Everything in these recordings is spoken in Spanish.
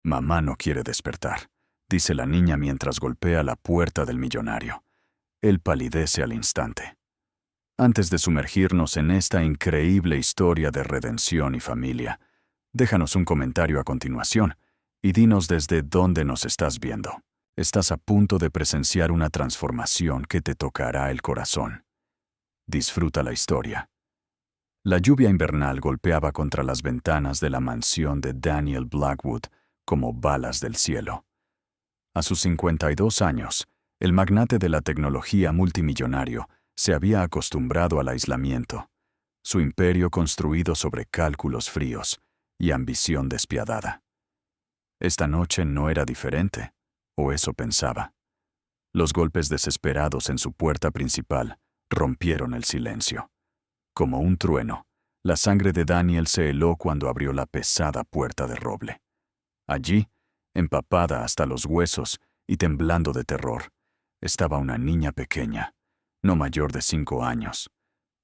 Mamá no quiere despertar, dice la niña mientras golpea la puerta del millonario. Él palidece al instante. Antes de sumergirnos en esta increíble historia de redención y familia, déjanos un comentario a continuación y dinos desde dónde nos estás viendo. Estás a punto de presenciar una transformación que te tocará el corazón. Disfruta la historia. La lluvia invernal golpeaba contra las ventanas de la mansión de Daniel Blackwood como balas del cielo. A sus 52 años, el magnate de la tecnología multimillonario se había acostumbrado al aislamiento, su imperio construido sobre cálculos fríos y ambición despiadada. Esta noche no era diferente, o eso pensaba. Los golpes desesperados en su puerta principal rompieron el silencio. Como un trueno, la sangre de Daniel se heló cuando abrió la pesada puerta de roble. Allí, empapada hasta los huesos y temblando de terror, estaba una niña pequeña, no mayor de 5 años.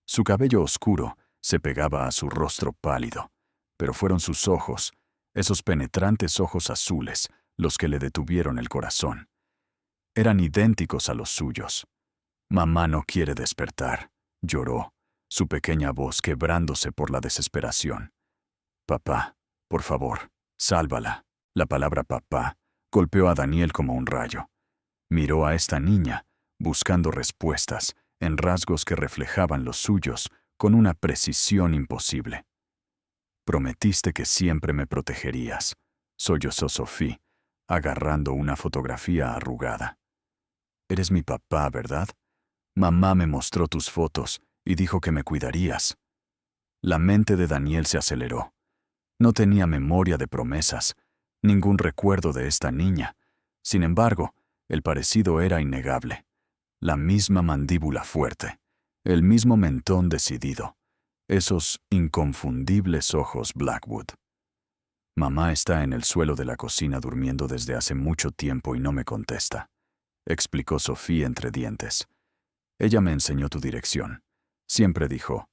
Su cabello oscuro se pegaba a su rostro pálido, pero fueron sus ojos, esos penetrantes ojos azules, los que le detuvieron el corazón. Eran idénticos a los suyos. «Mamá no quiere despertar», lloró, su pequeña voz quebrándose por la desesperación. «Papá, por favor, sálvala». La palabra papá golpeó a Daniel como un rayo. Miró a esta niña, buscando respuestas en rasgos que reflejaban los suyos con una precisión imposible. «Prometiste que siempre me protegerías», sollozó Sophie, agarrando una fotografía arrugada. «Eres mi papá, ¿verdad? Mamá me mostró tus fotos y dijo que me cuidarías». La mente de Daniel se aceleró. No tenía memoria de promesas, ningún recuerdo de esta niña. Sin embargo, el parecido era innegable. La misma mandíbula fuerte, el mismo mentón decidido, esos inconfundibles ojos Blackwood. «Mamá está en el suelo de la cocina durmiendo desde hace mucho tiempo y no me contesta», explicó Sophie entre dientes. «Ella me enseñó tu dirección. Siempre dijo,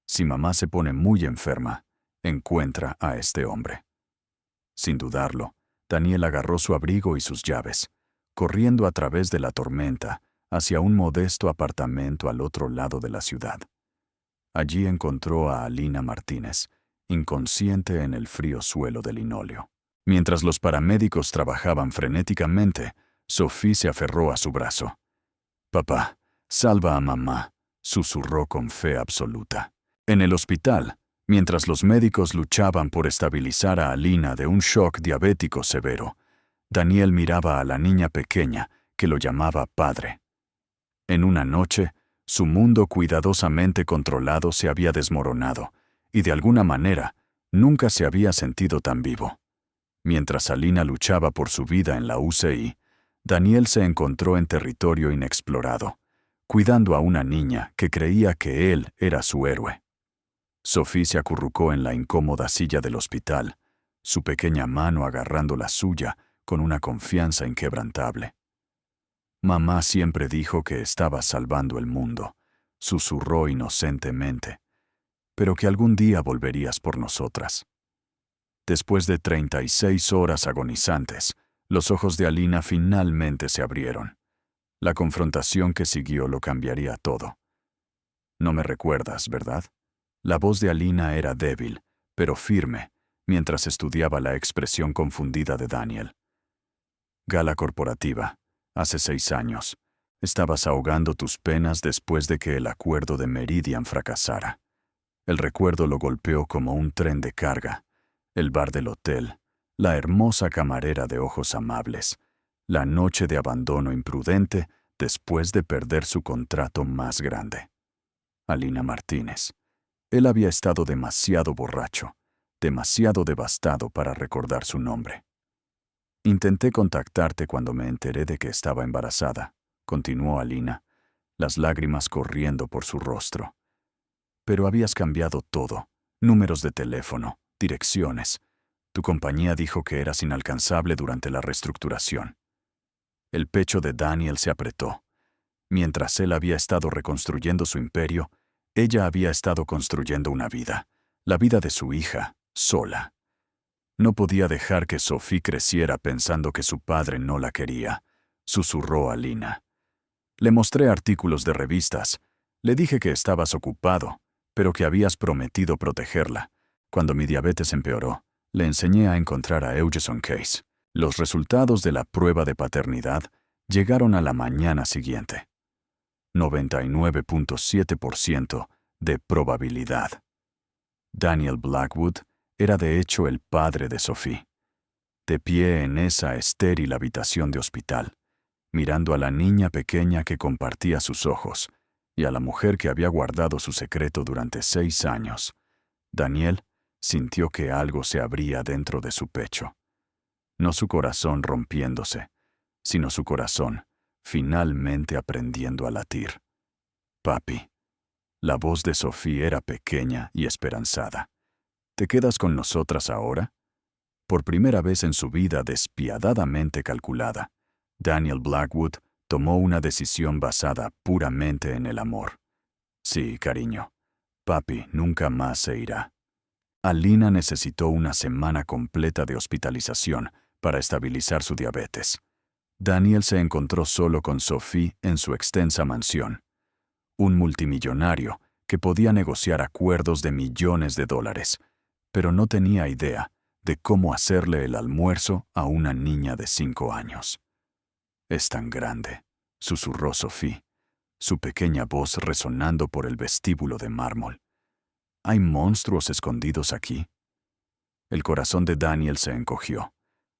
si mamá se pone muy enferma, encuentra a este hombre». Sin dudarlo, Daniel agarró su abrigo y sus llaves, corriendo a través de la tormenta hacia un modesto apartamento al otro lado de la ciudad. Allí encontró a Alina Martínez, inconsciente en el frío suelo de linóleo. Mientras los paramédicos trabajaban frenéticamente, Sophie se aferró a su brazo. «Papá, salva a mamá», susurró con fe absoluta. En el hospital, mientras los médicos luchaban por estabilizar a Alina de un shock diabético severo, Daniel miraba a la niña pequeña que lo llamaba padre. En una noche, su mundo cuidadosamente controlado se había desmoronado, y de alguna manera, nunca se había sentido tan vivo. Mientras Alina luchaba por su vida en la UCI, Daniel se encontró en territorio inexplorado, cuidando a una niña que creía que él era su héroe. Sophie se acurrucó en la incómoda silla del hospital, su pequeña mano agarrando la suya con una confianza inquebrantable. «Mamá siempre dijo que estabas salvando el mundo», susurró inocentemente, «pero que algún día volverías por nosotras». Después de 36 horas agonizantes, los ojos de Alina finalmente se abrieron. La confrontación que siguió lo cambiaría todo. «No me recuerdas, ¿verdad?». La voz de Alina era débil, pero firme, mientras estudiaba la expresión confundida de Daniel. «Gala corporativa, hace 6 años. Estabas ahogando tus penas después de que el acuerdo de Meridian fracasara». El recuerdo lo golpeó como un tren de carga. El bar del hotel, la hermosa camarera de ojos amables, la noche de abandono imprudente después de perder su contrato más grande. Alina Martínez. Él había estado demasiado borracho, demasiado devastado para recordar su nombre. «Intenté contactarte cuando me enteré de que estaba embarazada», continuó Alina, las lágrimas corriendo por su rostro. «Pero habías cambiado todo, números de teléfono, direcciones. Tu compañía dijo que eras inalcanzable durante la reestructuración». El pecho de Daniel se apretó. Mientras él había estado reconstruyendo su imperio, ella había estado construyendo una vida, la vida de su hija, sola. No podía dejar que Sophie creciera pensando que su padre no la quería, susurró a Lina. Le mostré artículos de revistas. Le dije que estabas ocupado, pero que habías prometido protegerla. Cuando mi diabetes empeoró, le enseñé a encontrar a Eugene Case. Los resultados de la prueba de paternidad llegaron a la mañana siguiente. 99.7% de probabilidad. Daniel Blackwood era de hecho el padre de Sophie. De pie en esa estéril habitación de hospital, mirando a la niña pequeña que compartía sus ojos y a la mujer que había guardado su secreto durante 6 años, Daniel sintió que algo se abría dentro de su pecho. No su corazón rompiéndose, sino su corazón finalmente aprendiendo a latir. Papi. La voz de Sophie era pequeña y esperanzada. ¿Te quedas con nosotras ahora? Por primera vez en su vida despiadadamente calculada, Daniel Blackwood tomó una decisión basada puramente en el amor. Sí, cariño. Papi nunca más se irá. Alina necesitó una semana completa de hospitalización para estabilizar su diabetes. Daniel se encontró solo con Sophie en su extensa mansión. Un multimillonario que podía negociar acuerdos de millones de dólares, pero no tenía idea de cómo hacerle el almuerzo a una niña de 5 años. «Es tan grande», susurró Sophie, su pequeña voz resonando por el vestíbulo de mármol. «¿Hay monstruos escondidos aquí?» El corazón de Daniel se encogió.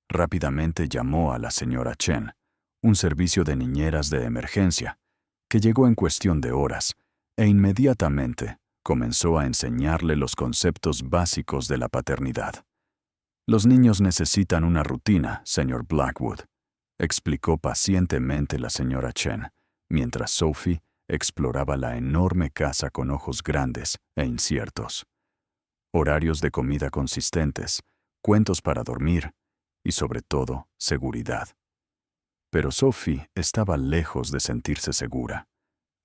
Rápidamente llamó a la señora Chen, un servicio de niñeras de emergencia, que llegó en cuestión de horas, e inmediatamente comenzó a enseñarle los conceptos básicos de la paternidad. «Los niños necesitan una rutina, señor Blackwood», explicó pacientemente la señora Chen, mientras Sophie exploraba la enorme casa con ojos grandes e inciertos. Horarios de comida consistentes, cuentos para dormir y, sobre todo, seguridad. Pero Sophie estaba lejos de sentirse segura.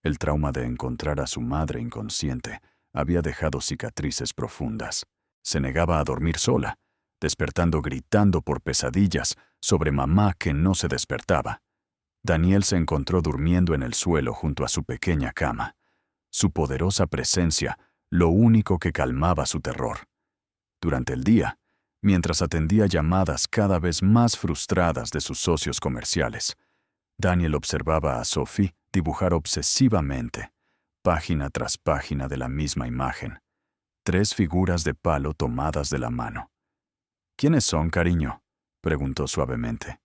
El trauma de encontrar a su madre inconsciente había dejado cicatrices profundas. Se negaba a dormir sola, despertando gritando por pesadillas sobre mamá que no se despertaba. Daniel se encontró durmiendo en el suelo junto a su pequeña cama. Su poderosa presencia, lo único que calmaba su terror. Durante el día, mientras atendía llamadas cada vez más frustradas de sus socios comerciales, Daniel observaba a Sophie dibujar obsesivamente, página tras página de la misma imagen, 3 figuras de palo tomadas de la mano. «¿Quiénes son, cariño?», preguntó suavemente.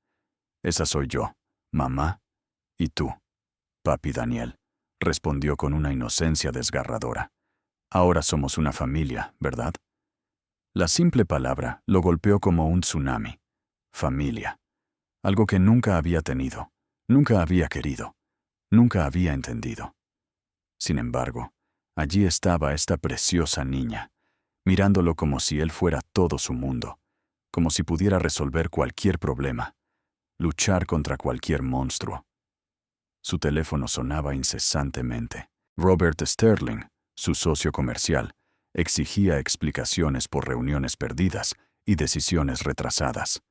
«Esa soy yo, mamá, y tú, papi Daniel», respondió con una inocencia desgarradora. «Ahora somos una familia, ¿verdad?». La simple palabra lo golpeó como un tsunami. Familia. Algo que nunca había tenido, nunca había querido, nunca había entendido. Sin embargo, allí estaba esta preciosa niña, mirándolo como si él fuera todo su mundo, como si pudiera resolver cualquier problema, luchar contra cualquier monstruo. Su teléfono sonaba incesantemente. Robert Sterling, su socio comercial, exigía explicaciones por reuniones perdidas y decisiones retrasadas.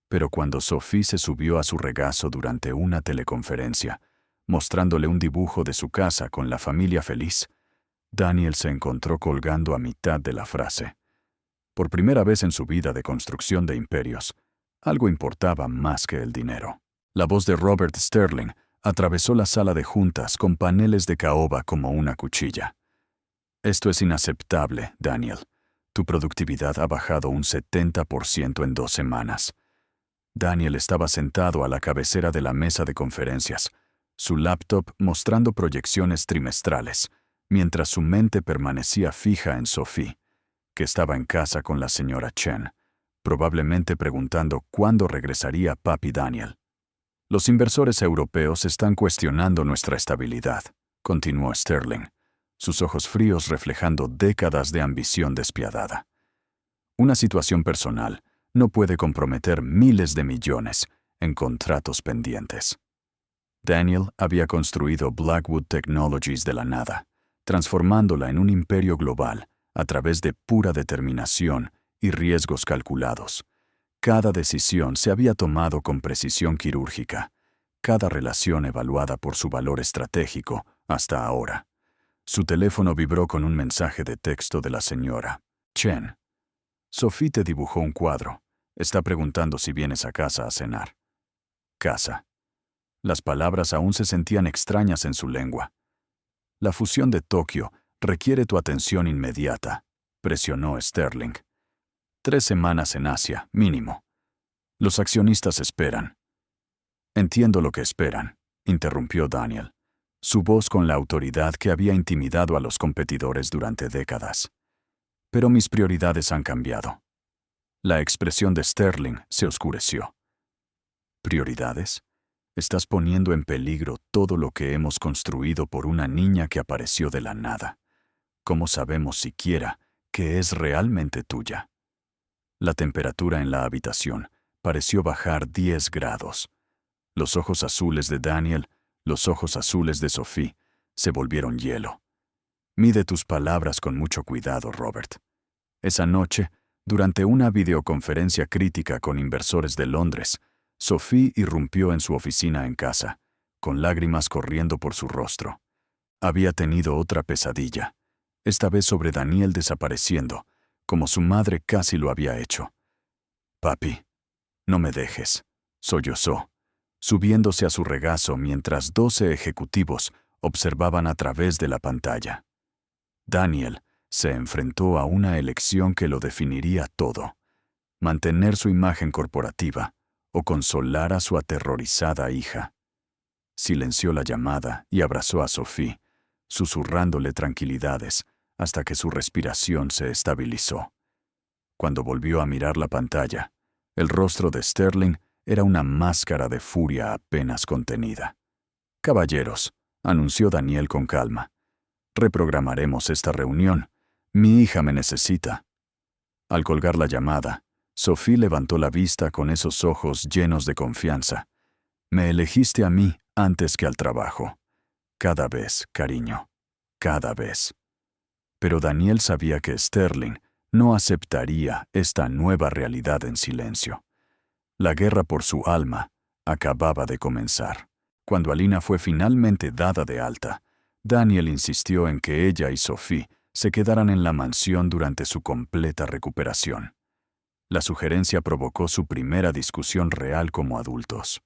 Pero cuando Sophie se subió a su regazo durante una teleconferencia, mostrándole un dibujo de su casa con la familia feliz, Daniel se encontró colgando a mitad de la frase. Por primera vez en su vida de construcción de imperios, algo importaba más que el dinero. La voz de Robert Sterling atravesó la sala de juntas con paneles de caoba como una cuchilla. «Esto es inaceptable, Daniel. Tu productividad ha bajado un 70% en 2 semanas». Daniel estaba sentado a la cabecera de la mesa de conferencias, su laptop mostrando proyecciones trimestrales, mientras su mente permanecía fija en Sophie, que estaba en casa con la señora Chen, probablemente preguntando cuándo regresaría papi Daniel. «Los inversores europeos están cuestionando nuestra estabilidad», continuó Sterling, sus ojos fríos reflejando décadas de ambición despiadada. «Una situación personal no puede comprometer miles de millones en contratos pendientes». Daniel había construido Blackwood Technologies de la nada, transformándola en un imperio global a través de pura determinación y riesgos calculados. Cada decisión se había tomado con precisión quirúrgica, cada relación evaluada por su valor estratégico hasta ahora. Su teléfono vibró con un mensaje de texto de la señora Chen. Sophie te dibujó un cuadro. Está preguntando si vienes a casa a cenar. Casa. Las palabras aún se sentían extrañas en su lengua. La fusión de Tokio requiere tu atención inmediata, presionó Sterling. 3 semanas en Asia, mínimo. Los accionistas esperan. Entiendo lo que esperan, interrumpió Daniel, su voz con la autoridad que había intimidado a los competidores durante décadas. Pero mis prioridades han cambiado. La expresión de Sterling se oscureció. ¿Prioridades? Estás poniendo en peligro todo lo que hemos construido por una niña que apareció de la nada. ¿Cómo sabemos siquiera que es realmente tuya? La temperatura en la habitación pareció bajar 10 grados. Los ojos azules de Daniel, los ojos azules de Sophie, se volvieron hielo. Mide tus palabras con mucho cuidado, Robert. Esa noche, durante una videoconferencia crítica con inversores de Londres, Sophie irrumpió en su oficina en casa, con lágrimas corriendo por su rostro. Había tenido otra pesadilla, esta vez sobre Daniel desapareciendo, como su madre casi lo había hecho. «Papi, no me dejes», sollozó, subiéndose a su regazo mientras 12 ejecutivos observaban a través de la pantalla. Daniel se enfrentó a una elección que lo definiría todo: mantener su imagen corporativa o consolar a su aterrorizada hija. Silenció la llamada y abrazó a Sophie, susurrándole tranquilidades hasta que su respiración se estabilizó. Cuando volvió a mirar la pantalla, el rostro de Sterling era una máscara de furia apenas contenida. «Caballeros», anunció Daniel con calma, «reprogramaremos esta reunión. Mi hija me necesita». Al colgar la llamada, Sophie levantó la vista con esos ojos llenos de confianza. «Me elegiste a mí antes que al trabajo. Cada vez, cariño, cada vez». Pero Daniel sabía que Sterling no aceptaría esta nueva realidad en silencio. La guerra por su alma acababa de comenzar. Cuando Alina fue finalmente dada de alta, Daniel insistió en que ella y Sophie se quedaran en la mansión durante su completa recuperación. La sugerencia provocó su primera discusión real como adultos.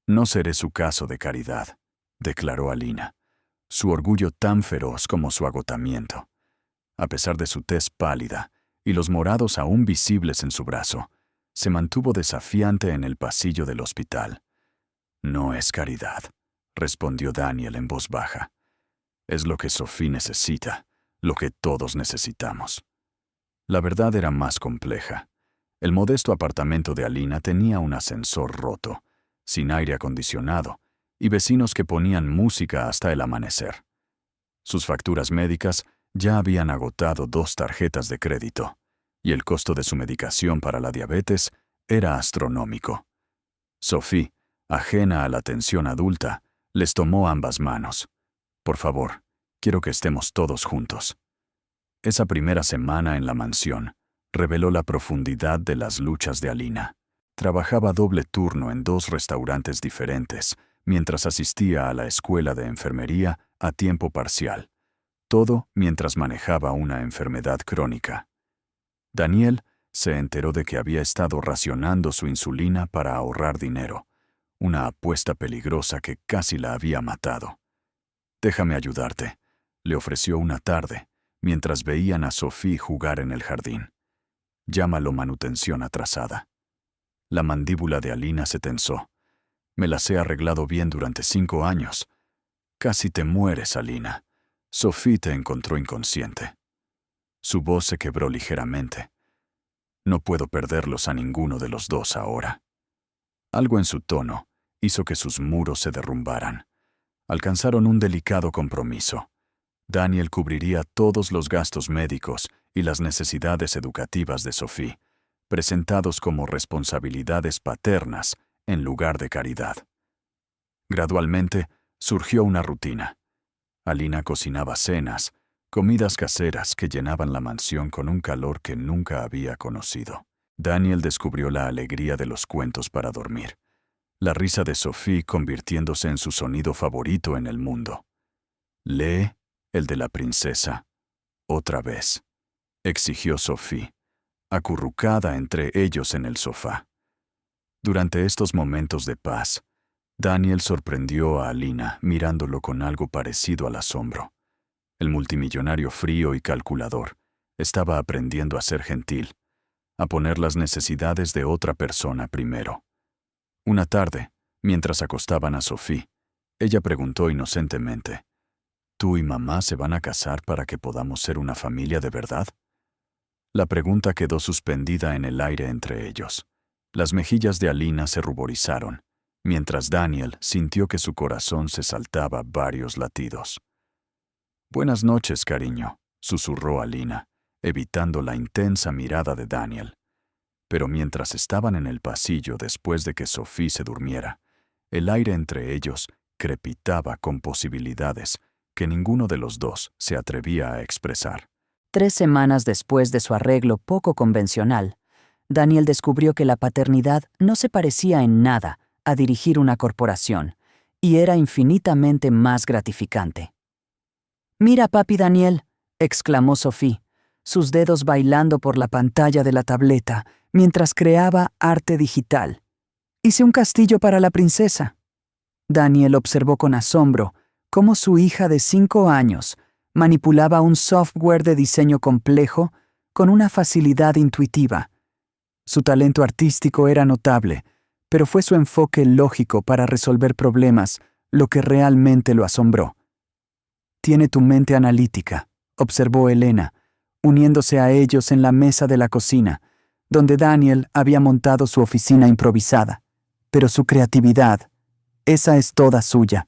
«No seré su caso de caridad», declaró Alina, su orgullo tan feroz como su agotamiento. A pesar de su tez pálida y los morados aún visibles en su brazo, se mantuvo desafiante en el pasillo del hospital. «No es caridad», respondió Daniel en voz baja. «Es lo que Sophie necesita, lo que todos necesitamos». La verdad era más compleja. El modesto apartamento de Alina tenía un ascensor roto, sin aire acondicionado, y vecinos que ponían música hasta el amanecer. Sus facturas médicas ya habían agotado 2 tarjetas de crédito, y el costo de su medicación para la diabetes era astronómico. Sophie, ajena a la atención adulta, les tomó ambas manos. «Por favor, quiero que estemos todos juntos». Esa primera semana en la mansión reveló la profundidad de las luchas de Alina. Trabajaba doble turno en 2 restaurantes diferentes, mientras asistía a la escuela de enfermería a tiempo parcial. Todo mientras manejaba una enfermedad crónica. Daniel se enteró de que había estado racionando su insulina para ahorrar dinero, una apuesta peligrosa que casi la había matado. «Déjame ayudarte», le ofreció una tarde, mientras veían a Sophie jugar en el jardín. «Llámalo manutención atrasada». La mandíbula de Alina se tensó. «Me las he arreglado bien durante 5 años. Casi te mueres, Alina. Sophie te encontró inconsciente». Su voz se quebró ligeramente. «No puedo perderlos a ninguno de los 2 ahora». Algo en su tono hizo que sus muros se derrumbaran. Alcanzaron un delicado compromiso. Daniel cubriría todos los gastos médicos y las necesidades educativas de Sophie, presentados como responsabilidades paternas en lugar de caridad. Gradualmente, surgió una rutina. Alina cocinaba cenas, Comidas caseras que llenaban la mansión con un calor que nunca había conocido. Daniel descubrió la alegría de los cuentos para dormir. La risa de Sophie convirtiéndose en su sonido favorito en el mundo. «Lee el de la princesa. Otra vez», exigió Sophie, acurrucada entre ellos en el sofá. Durante estos momentos de paz, Daniel sorprendió a Alina mirándolo con algo parecido al asombro. El multimillonario frío y calculador estaba aprendiendo a ser gentil, a poner las necesidades de otra persona primero. Una tarde, mientras acostaban a Sophie, ella preguntó inocentemente, «¿Tú y mamá se van a casar para que podamos ser una familia de verdad?» La pregunta quedó suspendida en el aire entre ellos. Las mejillas de Alina se ruborizaron, mientras Daniel sintió que su corazón se saltaba varios latidos. «Buenas noches, cariño», susurró Alina, evitando la intensa mirada de Daniel. Pero mientras estaban en el pasillo después de que Sophie se durmiera, el aire entre ellos crepitaba con posibilidades que ninguno de los dos se atrevía a expresar. 3 semanas después de su arreglo poco convencional, Daniel descubrió que la paternidad no se parecía en nada a dirigir una corporación, y era infinitamente más gratificante. «Mira, papi Daniel», exclamó Sophie, sus dedos bailando por la pantalla de la tableta mientras creaba arte digital. «Hice un castillo para la princesa». Daniel observó con asombro cómo su hija de 5 años manipulaba un software de diseño complejo con una facilidad intuitiva. Su talento artístico era notable, pero fue su enfoque lógico para resolver problemas lo que realmente lo asombró. «Tiene tu mente analítica», observó Elena, uniéndose a ellos en la mesa de la cocina, donde Daniel había montado su oficina improvisada. «Pero su creatividad, esa es toda suya».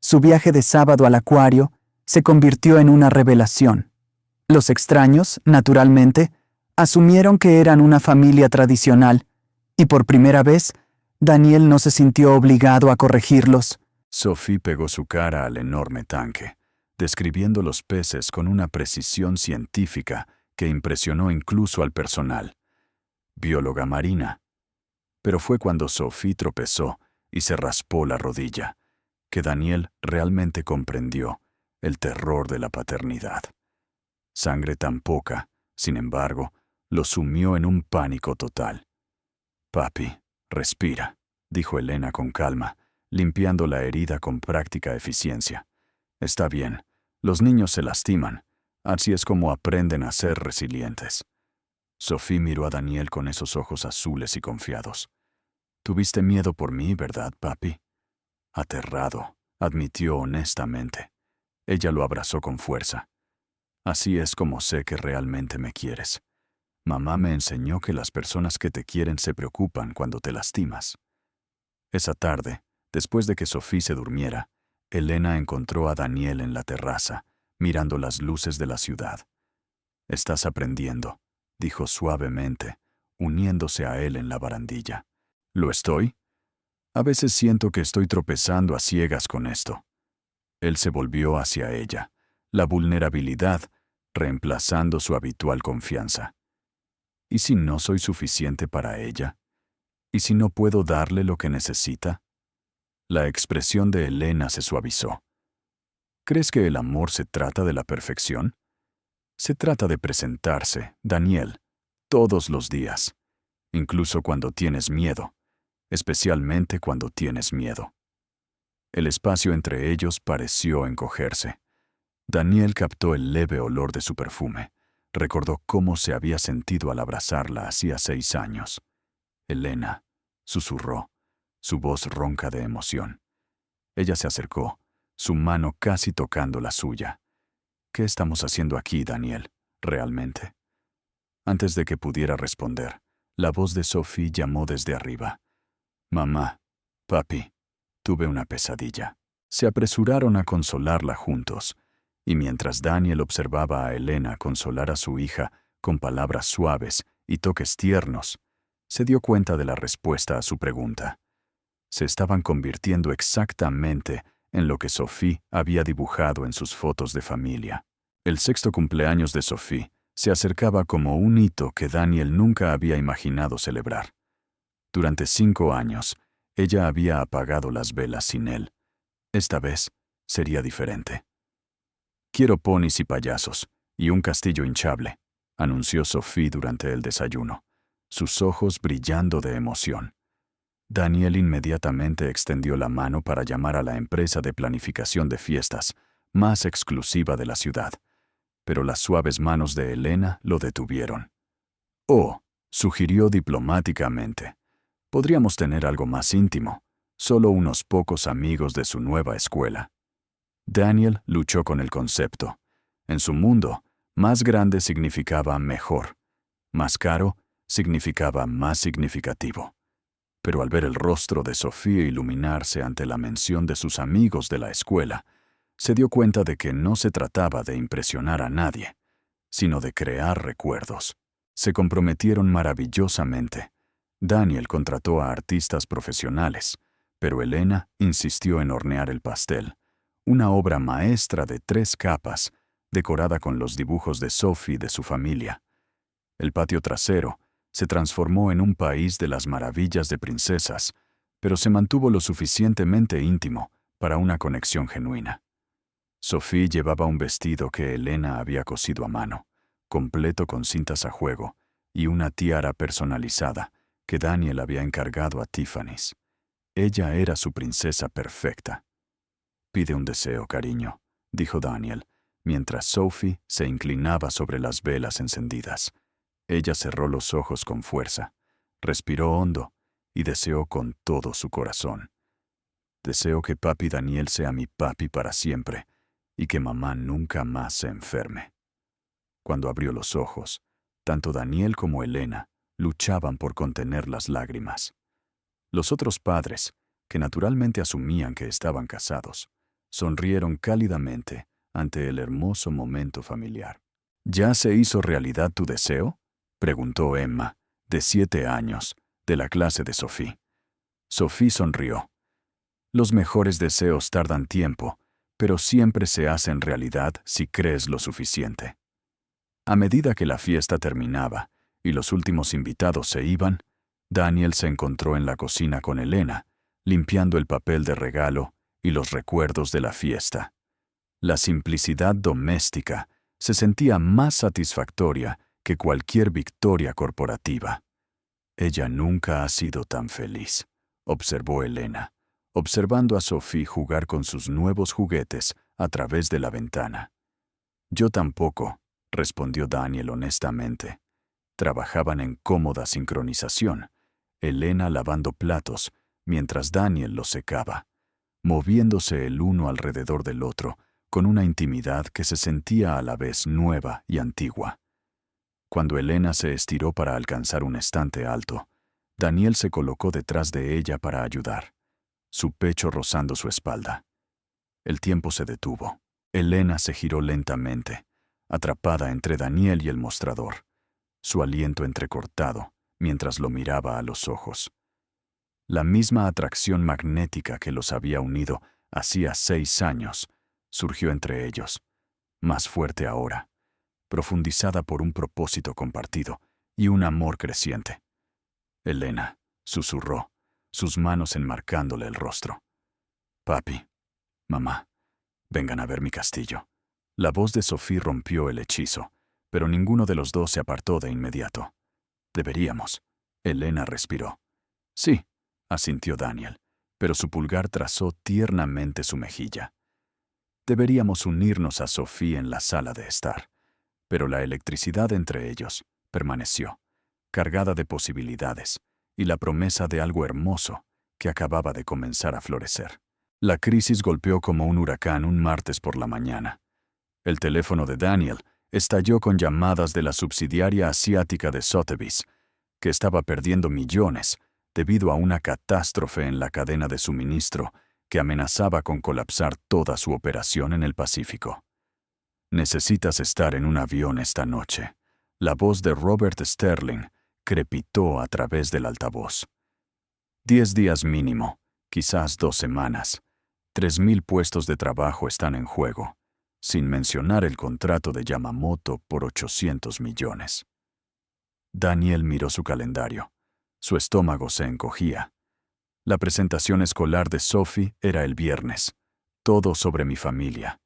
Su viaje de sábado al acuario se convirtió en una revelación. Los extraños, naturalmente, asumieron que eran una familia tradicional, y por primera vez, Daniel no se sintió obligado a corregirlos. Sophie pegó su cara al enorme tanque, describiendo los peces con una precisión científica que impresionó incluso al personal. Bióloga marina. Pero fue cuando Sophie tropezó y se raspó la rodilla, que Daniel realmente comprendió el terror de la paternidad. Sangre tan poca, sin embargo, lo sumió en un pánico total. «Papi, respira», dijo Elena con calma, limpiando la herida con práctica eficiencia. «Está bien, los niños se lastiman, así es como aprenden a ser resilientes». Sophie miró a Daniel con esos ojos azules y confiados. «Tuviste miedo por mí, ¿verdad, papi?» Aterrado, admitió honestamente. Ella lo abrazó con fuerza. «Así es como sé que realmente me quieres. Mamá me enseñó que las personas que te quieren se preocupan cuando te lastimas». Esa tarde, después de que Sophie se durmiera, Elena encontró a Daniel en la terraza, mirando las luces de la ciudad. «Estás aprendiendo», dijo suavemente, uniéndose a él en la barandilla. «¿Lo estoy? A veces siento que estoy tropezando a ciegas con esto». Él se volvió hacia ella, la vulnerabilidad reemplazando su habitual confianza. ¿Y si no soy suficiente para ella? ¿Y si no puedo darle lo que necesita? La expresión de Elena se suavizó. ¿Crees que el amor se trata de la perfección? Se trata de presentarse, Daniel, todos los días, incluso cuando tienes miedo, especialmente cuando tienes miedo. El espacio entre ellos pareció encogerse. Daniel captó el leve olor de su perfume. Recordó cómo se había sentido al abrazarla hacía 6 años. «Elena», susurró, su voz ronca de emoción. Ella se acercó, su mano casi tocando la suya. «¿Qué estamos haciendo aquí, Daniel, realmente?» Antes de que pudiera responder, la voz de Sophie llamó desde arriba. «Mamá, papi, tuve una pesadilla». Se apresuraron a consolarla juntos, y mientras Daniel observaba a Elena consolar a su hija con palabras suaves y toques tiernos, se dio cuenta de la respuesta a su pregunta. Se estaban convirtiendo exactamente en lo que Sophie había dibujado en sus fotos de familia. El sexto cumpleaños de Sophie se acercaba como un hito que Daniel nunca había imaginado celebrar. Durante 5 años, ella había apagado las velas sin él. Esta vez sería diferente. «Quiero ponis y payasos, y un castillo hinchable», anunció Sophie durante el desayuno, sus ojos brillando de emoción. Daniel inmediatamente extendió la mano para llamar a la empresa de planificación de fiestas más exclusiva de la ciudad, pero las suaves manos de Elena lo detuvieron. «Oh», sugirió diplomáticamente, «podríamos tener algo más íntimo, solo unos pocos amigos de su nueva escuela». Daniel luchó con el concepto. En su mundo, más grande significaba mejor, más caro significaba más significativo. Pero al ver el rostro de Sofía iluminarse ante la mención de sus amigos de la escuela, se dio cuenta de que no se trataba de impresionar a nadie, sino de crear recuerdos. Se comprometieron maravillosamente. Daniel contrató a artistas profesionales, pero Elena insistió en hornear el pastel, una obra maestra de 3 capas, decorada con los dibujos de Sophie y de su familia. El patio trasero se transformó en un país de las maravillas de princesas, pero se mantuvo lo suficientemente íntimo para una conexión genuina. Sophie llevaba un vestido que Elena había cosido a mano, completo con cintas a juego, y una tiara personalizada que Daniel había encargado a Tiffany's. Ella era su princesa perfecta. «Pide un deseo, cariño», dijo Daniel, mientras Sophie se inclinaba sobre las velas encendidas. Ella cerró los ojos con fuerza, respiró hondo y deseó con todo su corazón. «Deseo que papi Daniel sea mi papi para siempre y que mamá nunca más se enferme». Cuando abrió los ojos, tanto Daniel como Elena luchaban por contener las lágrimas. Los otros padres, que naturalmente asumían que estaban casados, sonrieron cálidamente ante el hermoso momento familiar. «¿Ya se hizo realidad tu deseo?», preguntó Emma, de 7 años, de la clase de Sophie. Sophie sonrió. «Los mejores deseos tardan tiempo, pero siempre se hacen realidad si crees lo suficiente». A medida que la fiesta terminaba y los últimos invitados se iban, Daniel se encontró en la cocina con Elena, limpiando el papel de regalo y los recuerdos de la fiesta. La simplicidad doméstica se sentía más satisfactoria que cualquier victoria corporativa. «Ella nunca ha sido tan feliz», observó Elena, observando a Sophie jugar con sus nuevos juguetes a través de la ventana. «Yo tampoco», respondió Daniel honestamente. Trabajaban en cómoda sincronización, Elena lavando platos mientras Daniel los secaba, moviéndose el uno alrededor del otro con una intimidad que se sentía a la vez nueva y antigua. Cuando Elena se estiró para alcanzar un estante alto, Daniel se colocó detrás de ella para ayudar, su pecho rozando su espalda. El tiempo se detuvo. Elena se giró lentamente, atrapada entre Daniel y el mostrador, su aliento entrecortado mientras lo miraba a los ojos. La misma atracción magnética que los había unido hacía 6 años surgió entre ellos, más fuerte ahora, profundizada por un propósito compartido y un amor creciente. «Elena», susurró, sus manos enmarcándole el rostro. «Papi, mamá, vengan a ver mi castillo». La voz de Sophie rompió el hechizo, pero ninguno de los dos se apartó de inmediato. «Deberíamos». Elena respiró. «Sí», asintió Daniel, pero su pulgar trazó tiernamente su mejilla. «Deberíamos unirnos a Sophie en la sala de estar». Pero la electricidad entre ellos permaneció, cargada de posibilidades y la promesa de algo hermoso que acababa de comenzar a florecer. La crisis golpeó como un huracán un martes por la mañana. El teléfono de Daniel estalló con llamadas de la subsidiaria asiática de Sotheby's, que estaba perdiendo millones debido a una catástrofe en la cadena de suministro que amenazaba con colapsar toda su operación en el Pacífico. «Necesitas estar en un avión esta noche». La voz de Robert Sterling crepitó a través del altavoz. 10 días mínimo, quizás 2 semanas. 3,000 puestos de trabajo están en juego. sin mencionar el contrato de Yamamoto por 800 millones. Daniel miró su calendario. Su estómago se encogía. La presentación escolar de Sophie era el viernes, todo sobre mi familia,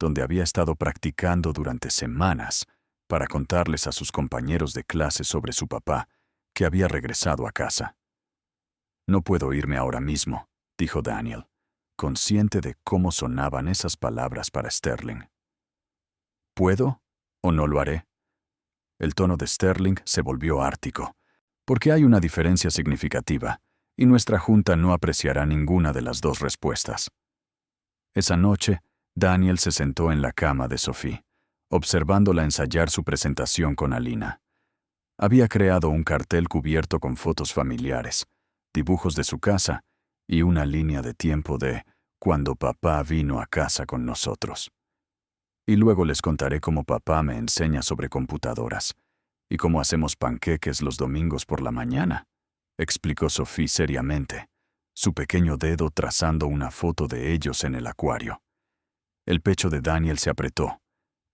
donde había estado practicando durante semanas para contarles a sus compañeros de clase sobre su papá, que había regresado a casa. No puedo irme ahora mismo, dijo Daniel, consciente de cómo sonaban esas palabras para Sterling. ¿Puedo o no lo haré? El tono de Sterling se volvió ártico, porque hay una diferencia significativa, y nuestra junta no apreciará ninguna de las dos respuestas. Esa noche, Daniel se sentó en la cama de Sophie, observándola ensayar su presentación con Alina. Había creado un cartel cubierto con fotos familiares, dibujos de su casa y una línea de tiempo de cuando papá vino a casa con nosotros. Y luego les contaré cómo papá me enseña sobre computadoras y cómo hacemos panqueques los domingos por la mañana, explicó Sophie seriamente, su pequeño dedo trazando una foto de ellos en el acuario. El pecho de Daniel se apretó.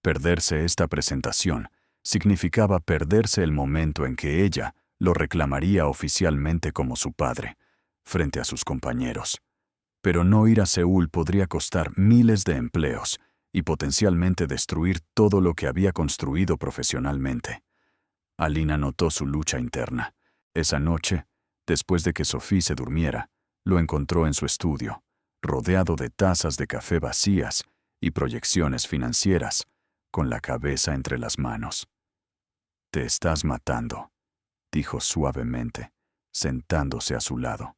Perderse esta presentación significaba perderse el momento en que ella lo reclamaría oficialmente como su padre, frente a sus compañeros. Pero no ir a Seúl podría costar miles de empleos y potencialmente destruir todo lo que había construido profesionalmente. Alina notó su lucha interna. Esa noche, después de que Sophie se durmiera, lo encontró en su estudio, rodeado de tazas de café vacías y proyecciones financieras, con la cabeza entre las manos. «Te estás matando», dijo suavemente, sentándose a su lado.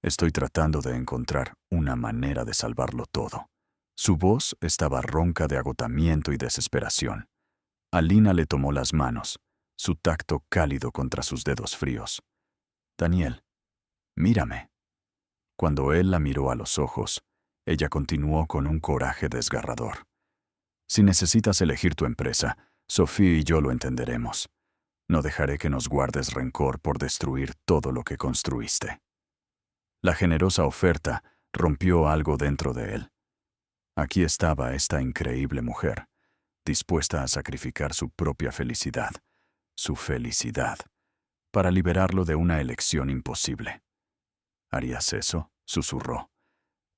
«Estoy tratando de encontrar una manera de salvarlo todo». Su voz estaba ronca de agotamiento y desesperación. Alina le tomó las manos, su tacto cálido contra sus dedos fríos. «Daniel, mírame». Cuando él la miró a los ojos, ella continuó con un coraje desgarrador. «Si necesitas elegir tu empresa, Sophie y yo lo entenderemos. No dejaré que nos guardes rencor por destruir todo lo que construiste». La generosa oferta rompió algo dentro de él. Aquí estaba esta increíble mujer, dispuesta a sacrificar su propia felicidad, su felicidad, para liberarlo de una elección imposible. «¿Harías eso?», susurró.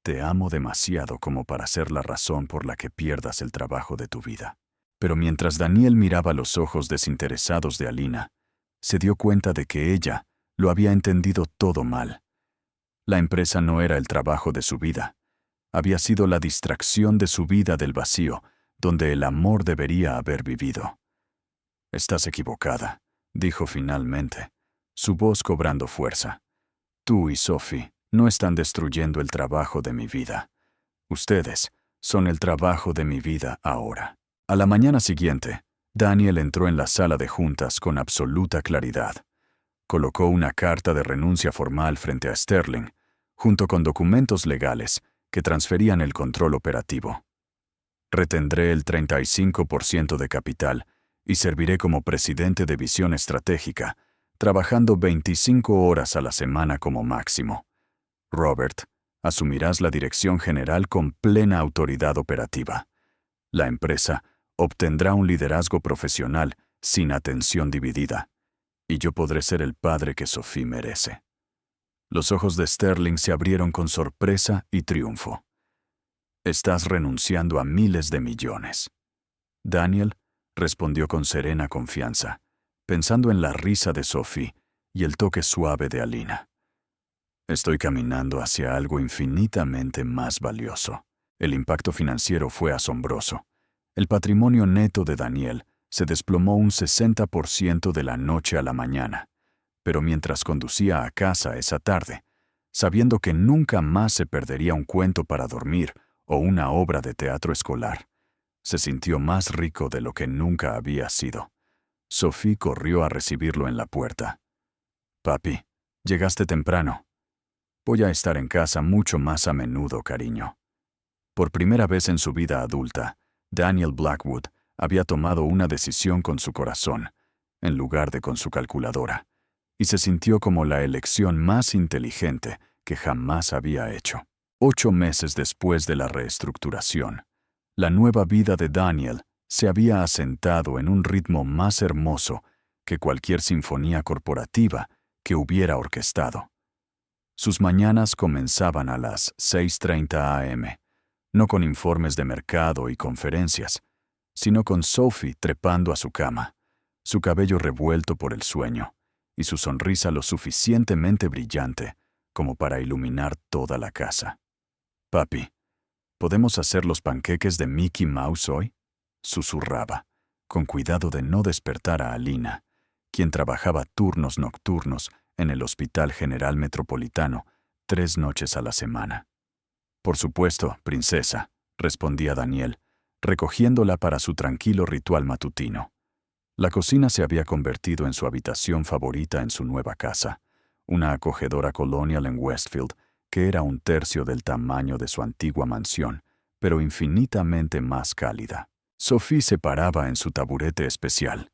«Te amo demasiado como para ser la razón por la que pierdas el trabajo de tu vida». Pero mientras Daniel miraba los ojos desinteresados de Alina, se dio cuenta de que ella lo había entendido todo mal. La empresa no era el trabajo de su vida. Había sido la distracción de su vida del vacío, donde el amor debería haber vivido. «Estás equivocada», dijo finalmente, su voz cobrando fuerza. «Tú y Sophie no están destruyendo el trabajo de mi vida. Ustedes son el trabajo de mi vida ahora». A la mañana siguiente, Daniel entró en la sala de juntas con absoluta claridad. Colocó una carta de renuncia formal frente a Sterling, junto con documentos legales que transferían el control operativo. «Retendré el 35% de capital y serviré como presidente de visión estratégica, trabajando 25 horas a la semana como máximo. Robert, asumirás la dirección general con plena autoridad operativa. La empresa obtendrá un liderazgo profesional sin atención dividida, y yo podré ser el padre que Sophie merece». Los ojos de Sterling se abrieron con sorpresa y triunfo. «Estás renunciando a miles de millones». Daniel respondió con serena confianza, pensando en la risa de Sophie y el toque suave de Alina. «Estoy caminando hacia algo infinitamente más valioso». El impacto financiero fue asombroso. El patrimonio neto de Daniel se desplomó un 60% de la noche a la mañana, pero mientras conducía a casa esa tarde, sabiendo que nunca más se perdería un cuento para dormir o una obra de teatro escolar, se sintió más rico de lo que nunca había sido. Sophie corrió a recibirlo en la puerta. «Papi, llegaste temprano. Voy a estar en casa mucho más a menudo, cariño». Por primera vez en su vida adulta, Daniel Blackwood había tomado una decisión con su corazón, en lugar de con su calculadora, y se sintió como la elección más inteligente que jamás había hecho. 8 meses después de la reestructuración, La nueva vida de Daniel se había asentado en un ritmo más hermoso que cualquier sinfonía corporativa que hubiera orquestado. Sus mañanas comenzaban a las 6:30 a.m., no con informes de mercado y conferencias, sino con Sophie trepando a su cama, su cabello revuelto por el sueño y su sonrisa lo suficientemente brillante como para iluminar toda la casa. «Papi, ¿podemos hacer los panqueques de Mickey Mouse hoy?», susurraba, con cuidado de no despertar a Alina, quien trabajaba turnos nocturnos en el Hospital General Metropolitano 3 noches a la semana. «Por supuesto, princesa», respondía Daniel, recogiéndola para su tranquilo ritual matutino. La cocina se había convertido en su habitación favorita en su nueva casa, una acogedora colonial en Westfield que era 1/3 del tamaño de su antigua mansión, pero infinitamente más cálida. Sophie se paraba en su taburete especial,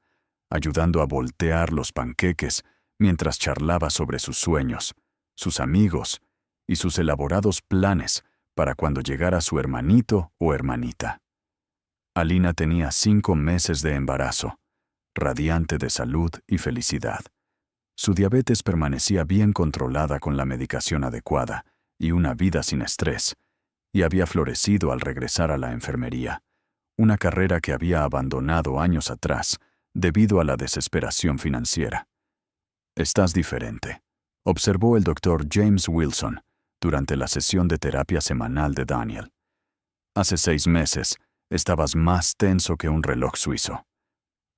ayudando a voltear los panqueques mientras charlaba sobre sus sueños, sus amigos y sus elaborados planes para cuando llegara su hermanito o hermanita. Alina tenía 5 meses de embarazo, radiante de salud y felicidad. Su diabetes permanecía bien controlada con la medicación adecuada y una vida sin estrés, y había florecido al regresar a la enfermería, una carrera que había abandonado años atrás debido a la desesperación financiera. «Estás diferente», observó el doctor James Wilson durante la sesión de terapia semanal de Daniel. «Hace 6 meses estabas más tenso que un reloj suizo.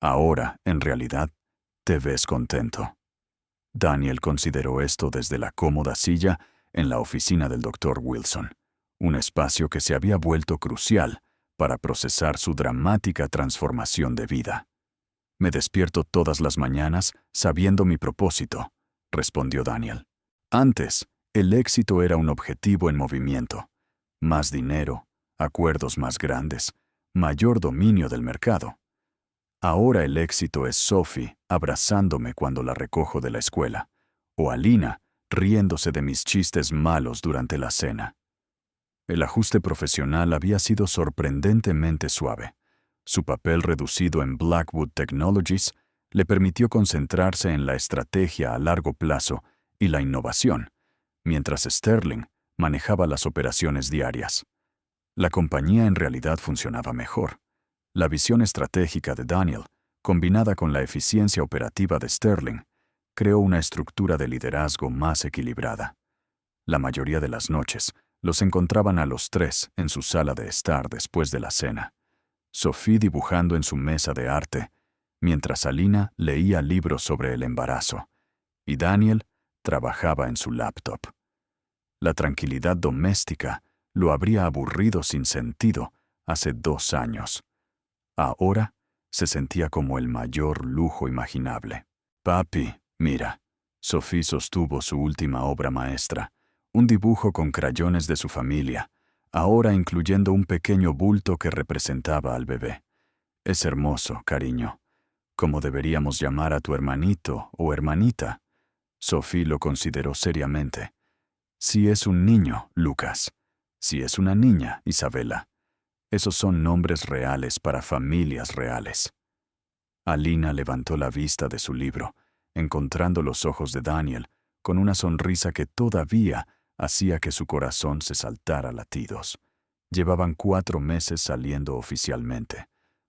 Ahora, en realidad, te ves contento». Daniel consideró esto desde la cómoda silla en la oficina del doctor Wilson, un espacio que se había vuelto crucial para procesar su dramática transformación de vida. «Me despierto todas las mañanas sabiendo mi propósito», respondió Daniel. Antes, el éxito era un objetivo en movimiento. Más dinero, acuerdos más grandes, mayor dominio del mercado. Ahora el éxito es Sophie abrazándome cuando la recojo de la escuela, o Alina riéndose de mis chistes malos durante la cena. El ajuste profesional había sido sorprendentemente suave. Su papel reducido en Blackwood Technologies le permitió concentrarse en la estrategia a largo plazo y la innovación, mientras Sterling manejaba las operaciones diarias. La compañía en realidad funcionaba mejor. La visión estratégica de Daniel, combinada con la eficiencia operativa de Sterling, creó una estructura de liderazgo más equilibrada. La mayoría de las noches los encontraban a los 3 en su sala de estar después de la cena. Sophie dibujando en su mesa de arte, mientras Alina leía libros sobre el embarazo, y Daniel trabajaba en su laptop. La tranquilidad doméstica lo habría aburrido sin sentido hace 2 años. Ahora se sentía como el mayor lujo imaginable. «Papi, mira», Sophie sostuvo su última obra maestra, un dibujo con crayones de su familia, ahora incluyendo un pequeño bulto que representaba al bebé. «Es hermoso, cariño. ¿Cómo deberíamos llamar a tu hermanito o hermanita?» Sophie lo consideró seriamente. «Si es un niño, Lucas. Si es una niña, Isabela. Esos son nombres reales para familias reales». Alina levantó la vista de su libro, encontrando los ojos de Daniel con una sonrisa que todavía hacía que su corazón se saltara latidos. Llevaban 4 meses saliendo oficialmente,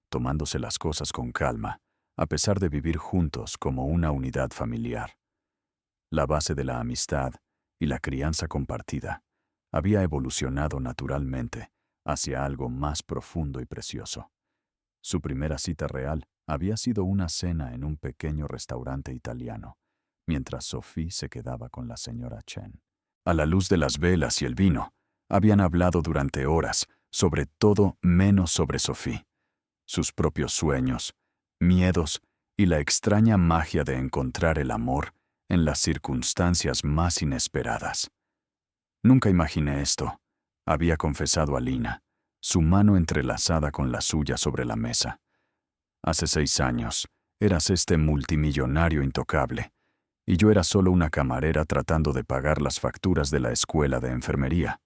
tomándose las cosas con calma, a pesar de vivir juntos como una unidad familiar. La base de la amistad y la crianza compartida había evolucionado naturalmente hacia algo más profundo y precioso. Su primera cita real había sido una cena en un pequeño restaurante italiano, mientras Sophie se quedaba con la señora Chen. A la luz de las velas y el vino, habían hablado durante horas sobre todo menos sobre Sophie, sus propios sueños, miedos y la extraña magia de encontrar el amor en las circunstancias más inesperadas. «Nunca imaginé esto», había confesado Alina, su mano entrelazada con la suya sobre la mesa. «Hace 6 años, eras este multimillonario intocable, y yo era solo una camarera tratando de pagar las facturas de la escuela de enfermería.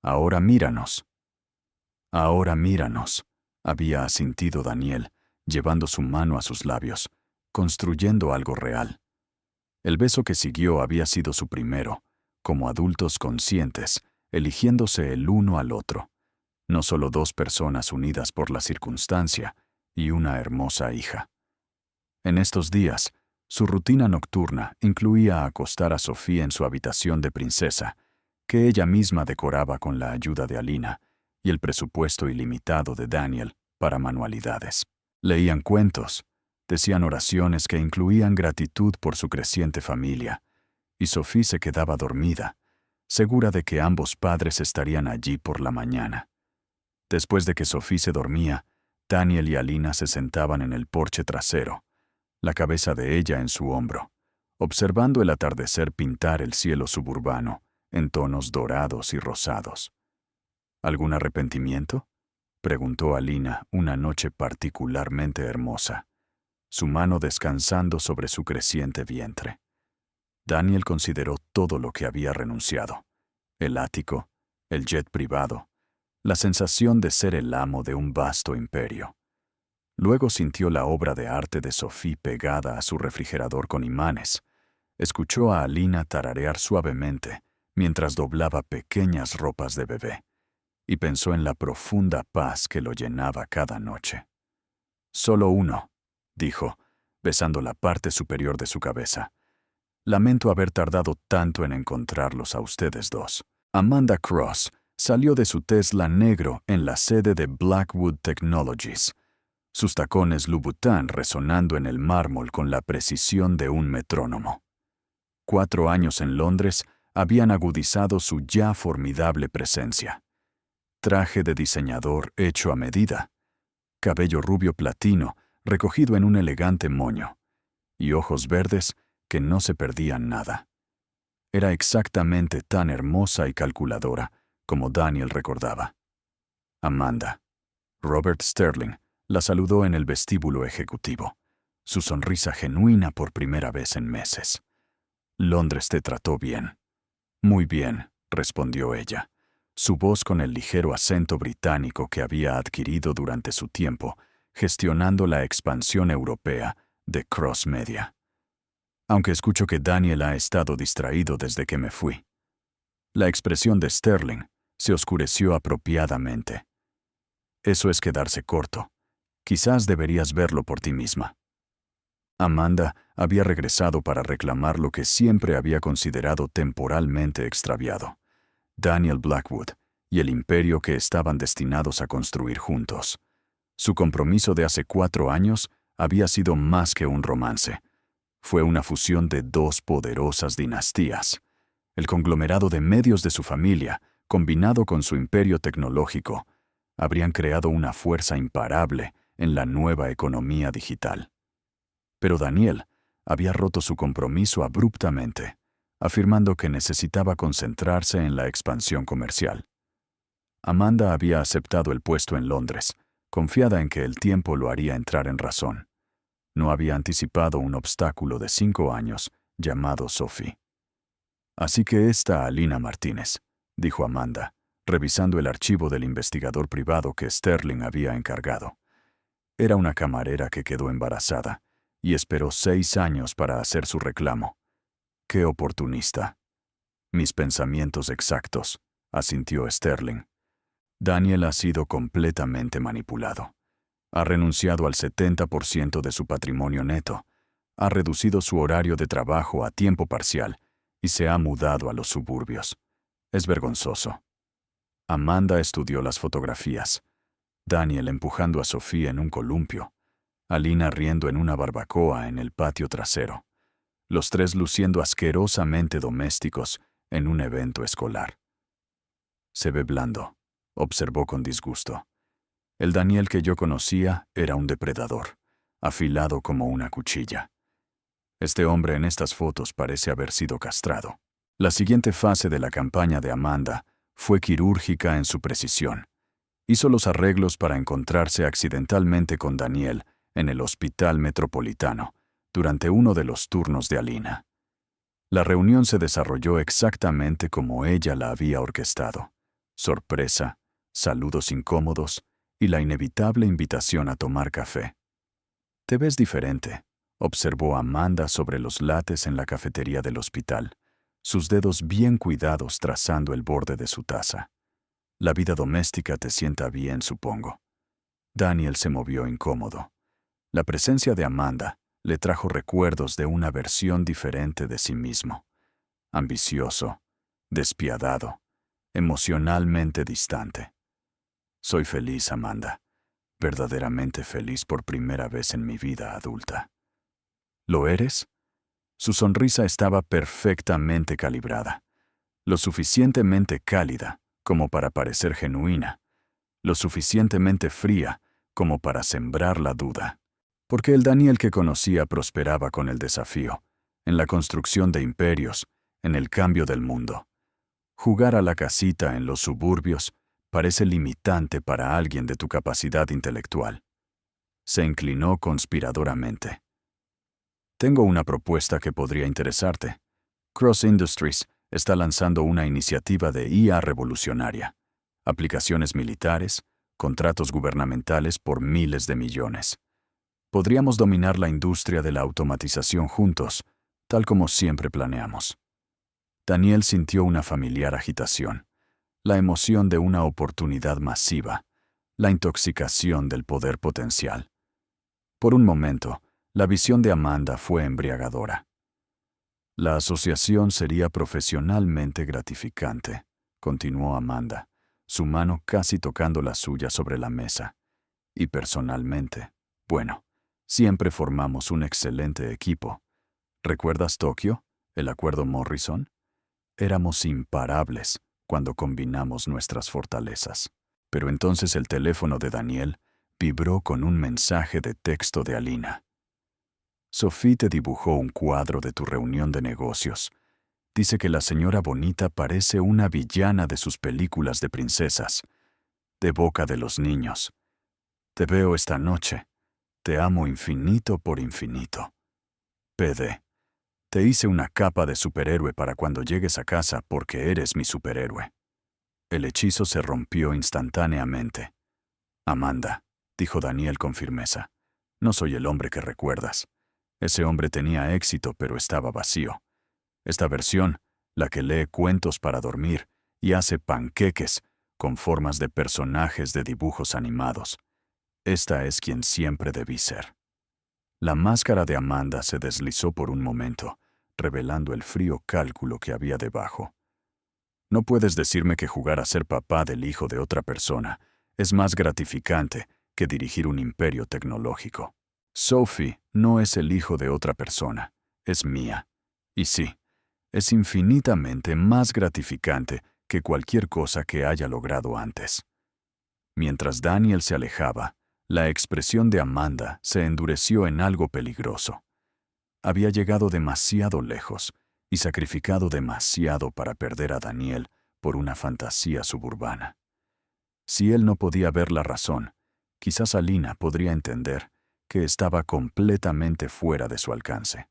Ahora míranos». Ahora míranos, había asintido Daniel, llevando su mano a sus labios, construyendo algo real. El beso que siguió había sido su primero, como adultos conscientes, eligiéndose el uno al otro. No solo dos personas unidas por la circunstancia y una hermosa hija. En estos días, su rutina nocturna incluía acostar a Sophie en su habitación de princesa, que ella misma decoraba con la ayuda de Alina y el presupuesto ilimitado de Daniel para manualidades. Leían cuentos, decían oraciones que incluían gratitud por su creciente familia, y Sophie se quedaba dormida, segura de que ambos padres estarían allí por la mañana. Después de que Sophie se dormía, Daniel y Alina se sentaban en el porche trasero, la cabeza de ella en su hombro, observando el atardecer pintar el cielo suburbano en tonos dorados y rosados. ¿Algún arrepentimiento?, preguntó Alina una noche particularmente hermosa, su mano descansando sobre su creciente vientre. Daniel consideró todo lo que había renunciado: el ático, el jet privado, la sensación de ser el amo de un vasto imperio. Luego sintió la obra de arte de Sophie pegada a su refrigerador con imanes. Escuchó a Alina tararear suavemente mientras doblaba pequeñas ropas de bebé, y pensó en la profunda paz que lo llenaba cada noche. «Solo uno», dijo, besando la parte superior de su cabeza. «Lamento haber tardado tanto en encontrarlos a ustedes dos». Amanda Cross salió de su Tesla negro en la sede de Blackwood Technologies, sus tacones Louboutin resonando en el mármol con la precisión de un metrónomo. 4 años en Londres habían agudizado su ya formidable presencia. Traje de diseñador hecho a medida, cabello rubio platino recogido en un elegante moño, y ojos verdes que no se perdían nada. Era exactamente tan hermosa y calculadora como Daniel recordaba. Amanda. Robert Sterling la saludó en el vestíbulo ejecutivo, su sonrisa genuina por primera vez en meses. «Londres te trató bien». «Muy bien», respondió ella, su voz con el ligero acento británico que había adquirido durante su tiempo gestionando la expansión europea de Cross Media. «Aunque escucho que Daniel ha estado distraído desde que me fui». La expresión de Sterling se oscureció apropiadamente. «Eso es quedarse corto. Quizás deberías verlo por ti misma». Amanda había regresado para reclamar lo que siempre había considerado temporalmente extraviado: Daniel Blackwood y el imperio que estaban destinados a construir juntos. Su compromiso de hace 4 años había sido más que un romance. Fue una fusión de 2 poderosas dinastías. El conglomerado de medios de su familia, combinado con su imperio tecnológico, habrían creado una fuerza imparable en la nueva economía digital. Pero Daniel había roto su compromiso abruptamente, afirmando que necesitaba concentrarse en la expansión comercial. Amanda había aceptado el puesto en Londres, confiada en que el tiempo lo haría entrar en razón. No había anticipado un obstáculo de 5 años llamado Sophie. «Así que esta Alina Martínez», dijo Amanda, revisando el archivo del investigador privado que Sterling había encargado. Era una camarera que quedó embarazada y esperó 6 años para hacer su reclamo. «Qué oportunista». «Mis pensamientos exactos», asintió Sterling. «Daniel ha sido completamente manipulado. Ha renunciado al 70% de su patrimonio neto, ha reducido su horario de trabajo a tiempo parcial y se ha mudado a los suburbios. Es vergonzoso». Amanda estudió las fotografías. Daniel empujando a Sophie en un columpio, Alina riendo en una barbacoa en el patio trasero, los 3 luciendo asquerosamente domésticos en un evento escolar. «Se ve blando», observó con disgusto. El Daniel que yo conocía era un depredador, afilado como una cuchilla. Este hombre en estas fotos parece haber sido castrado. La siguiente fase de la campaña de Amanda fue quirúrgica en su precisión. Hizo los arreglos para encontrarse accidentalmente con Daniel en el Hospital Metropolitano durante uno de los turnos de Alina. La reunión se desarrolló exactamente como ella la había orquestado: sorpresa, saludos incómodos y la inevitable invitación a tomar café. «Te ves diferente», observó Amanda sobre los lates en la cafetería del hospital, sus dedos bien cuidados trazando el borde de su taza. «La vida doméstica te sienta bien, supongo». Daniel se movió incómodo. La presencia de Amanda le trajo recuerdos de una versión diferente de sí mismo. Ambicioso, despiadado, emocionalmente distante. «Soy feliz, Amanda. Verdaderamente feliz por primera vez en mi vida adulta». «¿Lo eres?» Su sonrisa estaba perfectamente calibrada, lo suficientemente cálida como para parecer genuina, lo suficientemente fría como para sembrar la duda. Porque el Daniel que conocía prosperaba con el desafío, en la construcción de imperios, en el cambio del mundo. Jugar a la casita en los suburbios parece limitante para alguien de tu capacidad intelectual. Se inclinó conspiradoramente. «Tengo una propuesta que podría interesarte. Cross Industries está lanzando una iniciativa de IA revolucionaria. Aplicaciones militares, contratos gubernamentales por miles de millones. Podríamos dominar la industria de la automatización juntos, tal como siempre planeamos». Daniel sintió una familiar agitación, la emoción de una oportunidad masiva, la intoxicación del poder potencial. Por un momento, la visión de Amanda fue embriagadora. «La asociación sería profesionalmente gratificante», continuó Amanda, su mano casi tocando la suya sobre la mesa. «Y personalmente, bueno, siempre formamos un excelente equipo. ¿Recuerdas Tokio, el acuerdo Morrison? Éramos imparables cuando combinamos nuestras fortalezas». Pero entonces el teléfono de Daniel vibró con un mensaje de texto de Alina. «Sophie te dibujó un cuadro de tu reunión de negocios. Dice que la señora bonita parece una villana de sus películas de princesas, de boca de los niños. Te veo esta noche. Te amo infinito por infinito. PD. Te hice una capa de superhéroe para cuando llegues a casa porque eres mi superhéroe». El hechizo se rompió instantáneamente. «Amanda», dijo Daniel con firmeza, «no soy el hombre que recuerdas. Ese hombre tenía éxito, pero estaba vacío. Esta versión, la que lee cuentos para dormir y hace panqueques con formas de personajes de dibujos animados. Esta es quien siempre debí ser». La máscara de Amanda se deslizó por un momento, revelando el frío cálculo que había debajo. «No puedes decirme que jugar a ser papá del hijo de otra persona es más gratificante que dirigir un imperio tecnológico. Sophie no es el hijo de otra persona, es mía. Y sí, es infinitamente más gratificante que cualquier cosa que haya logrado antes». Mientras Daniel se alejaba, la expresión de Amanda se endureció en algo peligroso. Había llegado demasiado lejos y sacrificado demasiado para perder a Daniel por una fantasía suburbana. Si él no podía ver la razón, quizás Alina podría entender que estaba completamente fuera de su alcance.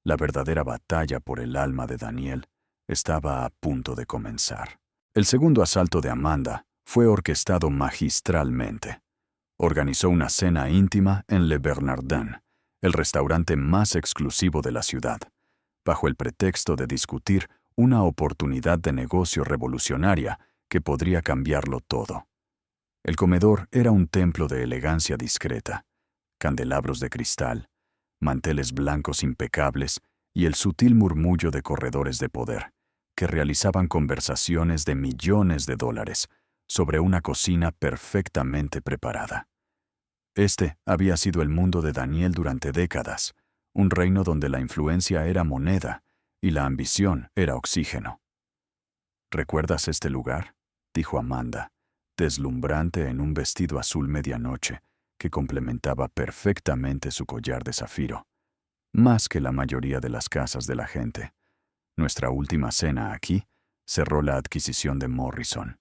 La verdadera batalla por el alma de Daniel estaba a punto de comenzar. El segundo asalto de Amanda fue orquestado magistralmente. Organizó una cena íntima en Le Bernardin, el restaurante más exclusivo de la ciudad, bajo el pretexto de discutir una oportunidad de negocio revolucionaria que podría cambiarlo todo. El comedor era un templo de elegancia discreta, candelabros de cristal, manteles blancos impecables y el sutil murmullo de corredores de poder, que realizaban conversaciones de millones de dólares sobre una cocina perfectamente preparada. Este había sido el mundo de Daniel durante décadas, un reino donde la influencia era moneda y la ambición era oxígeno. «¿Recuerdas este lugar?», dijo Amanda, deslumbrante en un vestido azul medianoche que complementaba perfectamente su collar de zafiro, más que la mayoría de las casas de la gente. Nuestra última cena aquí cerró la adquisición de Morrison.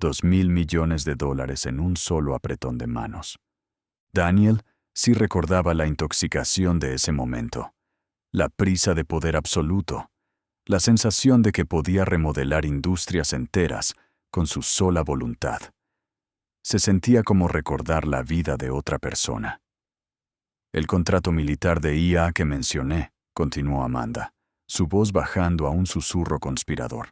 $2.000 millones en un solo apretón de manos. Daniel sí recordaba la intoxicación de ese momento, la prisa de poder absoluto, la sensación de que podía remodelar industrias enteras con su sola voluntad, Se sentía como recordar la vida de otra persona. El contrato militar de IA que mencioné, continuó Amanda, su voz bajando a un susurro conspirador.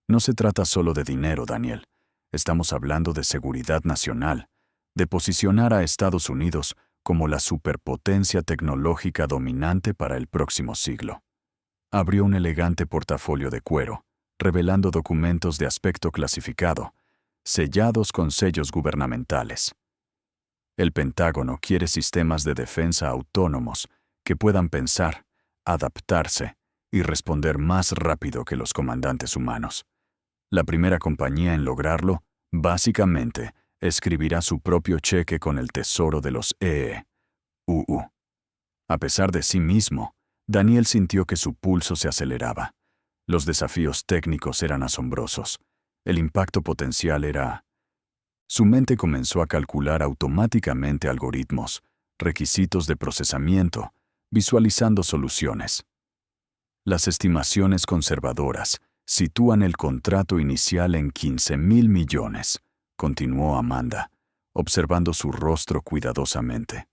No se trata solo de dinero, Daniel. Estamos hablando de seguridad nacional, de posicionar a Estados Unidos como la superpotencia tecnológica dominante para el próximo siglo. Abrió un elegante portafolio de cuero, revelando documentos de aspecto clasificado, sellados con sellos gubernamentales. El Pentágono quiere sistemas de defensa autónomos que puedan pensar, adaptarse y responder más rápido que los comandantes humanos. La primera compañía en lograrlo, básicamente, escribirá su propio cheque con el tesoro de los EEUU. A pesar de sí mismo, Daniel sintió que su pulso se aceleraba. Los desafíos técnicos eran asombrosos. El impacto potencial era... Su mente comenzó a calcular automáticamente algoritmos, requisitos de procesamiento, visualizando soluciones. Las estimaciones conservadoras sitúan el contrato inicial en 15,000 millones, continuó Amanda, observando su rostro cuidadosamente.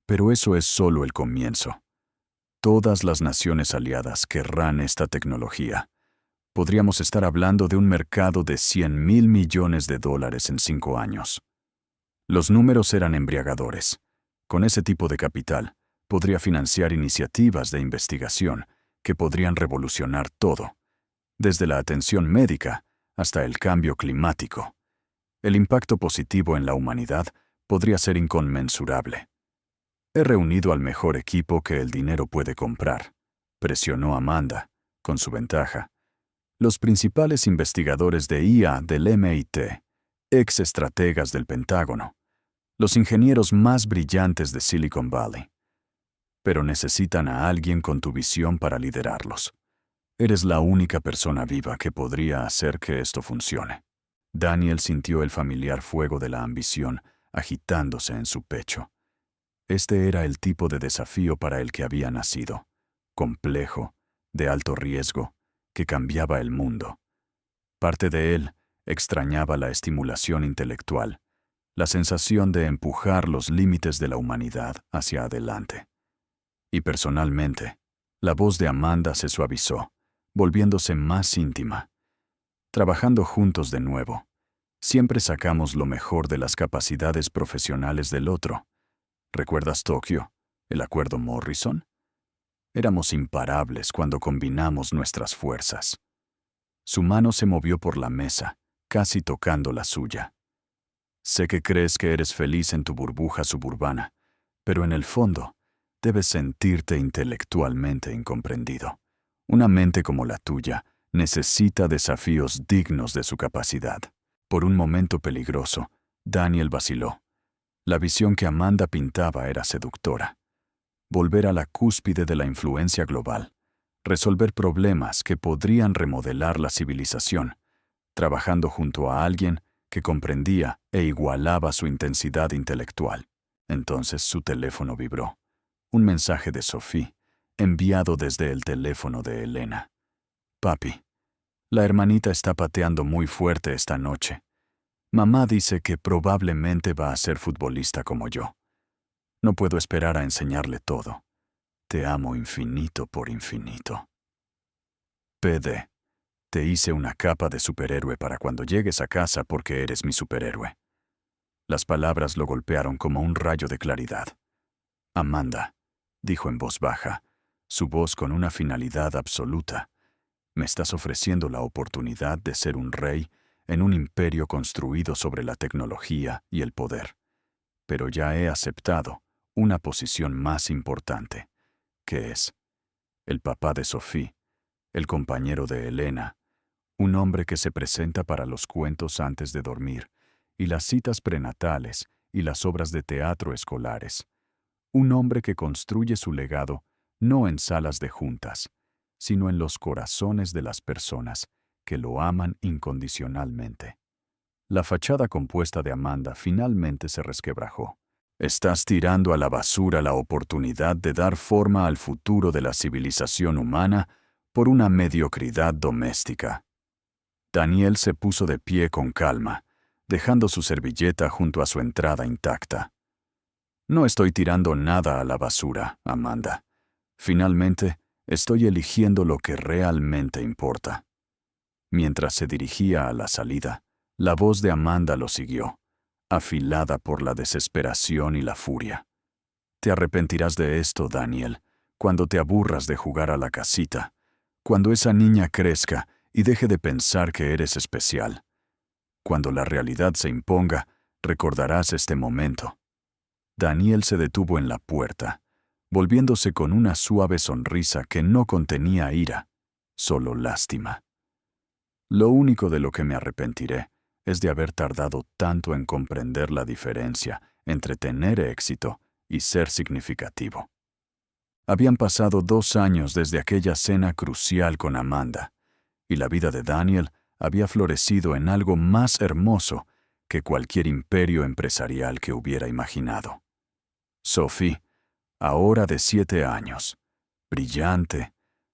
Pero eso es solo el comienzo. Todas las naciones aliadas querrán esta tecnología. Podríamos estar hablando de un mercado de 100,000 millones de dólares en 5 años. Los números eran embriagadores. Con ese tipo de capital, podría financiar iniciativas de investigación que podrían revolucionar todo, desde la atención médica hasta el cambio climático. El impacto positivo en la humanidad podría ser inconmensurable. He reunido al mejor equipo que el dinero puede comprar, presionó Amanda, con su ventaja. Los principales investigadores de IA del MIT, ex estrategas del Pentágono, los ingenieros más brillantes de Silicon Valley. Pero necesitan a alguien con tu visión para liderarlos. Eres la única persona viva que podría hacer que esto funcione. Daniel sintió el familiar fuego de la ambición agitándose en su pecho. Este era el tipo de desafío para el que había nacido, complejo, de alto riesgo, que cambiaba el mundo. Parte de él extrañaba la estimulación intelectual, la sensación de empujar los límites de la humanidad hacia adelante. Y personalmente, la voz de Amanda se suavizó, volviéndose más íntima. Trabajando juntos de nuevo, siempre sacamos lo mejor de las capacidades profesionales del otro. ¿Recuerdas Tokio, el acuerdo Morrison? Éramos imparables cuando combinamos nuestras fuerzas. Su mano se movió por la mesa, casi tocando la suya. Sé que crees que eres feliz en tu burbuja suburbana, pero en el fondo, debes sentirte intelectualmente incomprendido. Una mente como la tuya necesita desafíos dignos de su capacidad. Por un momento peligroso, Daniel vaciló. La visión que Amanda pintaba era seductora. Volver a la cúspide de la influencia global, resolver problemas que podrían remodelar la civilización, trabajando junto a alguien que comprendía e igualaba su intensidad intelectual. Entonces su teléfono vibró. Un mensaje de Sophie, enviado desde el teléfono de Elena. Papi, la hermanita está pateando muy fuerte esta noche. Mamá dice que probablemente va a ser futbolista como yo. No puedo esperar a enseñarle todo. Te amo infinito por infinito. PD, te hice una capa de superhéroe para cuando llegues a casa porque eres mi superhéroe. Las palabras lo golpearon como un rayo de claridad. Amanda, dijo en voz baja, su voz con una finalidad absoluta. Me estás ofreciendo la oportunidad de ser un rey en un imperio construido sobre la tecnología y el poder. Pero ya he aceptado una posición más importante, que es el papá de Sophie, el compañero de Elena, un hombre que se presenta para los cuentos antes de dormir, y las citas prenatales y las obras de teatro escolares. Un hombre que construye su legado no en salas de juntas, sino en los corazones de las personas que lo aman incondicionalmente. La fachada compuesta de Amanda finalmente se resquebrajó. Estás tirando a la basura la oportunidad de dar forma al futuro de la civilización humana por una mediocridad doméstica. Daniel se puso de pie con calma, dejando su servilleta junto a su entrada intacta. No estoy tirando nada a la basura, Amanda. Finalmente, estoy eligiendo lo que realmente importa. Mientras se dirigía a la salida, la voz de Amanda lo siguió, afilada por la desesperación y la furia. Te arrepentirás de esto, Daniel, cuando te aburras de jugar a la casita, cuando esa niña crezca y deje de pensar que eres especial. Cuando la realidad se imponga, recordarás este momento. Daniel se detuvo en la puerta, volviéndose con una suave sonrisa que no contenía ira, solo lástima. Lo único de lo que me arrepentiré es de haber tardado tanto en comprender la diferencia entre tener éxito y ser significativo. Habían pasado 2 años desde aquella cena crucial con Amanda, y la vida de Daniel había florecido en algo más hermoso que cualquier imperio empresarial que hubiera imaginado. Sophie, ahora de 7 años, brillante,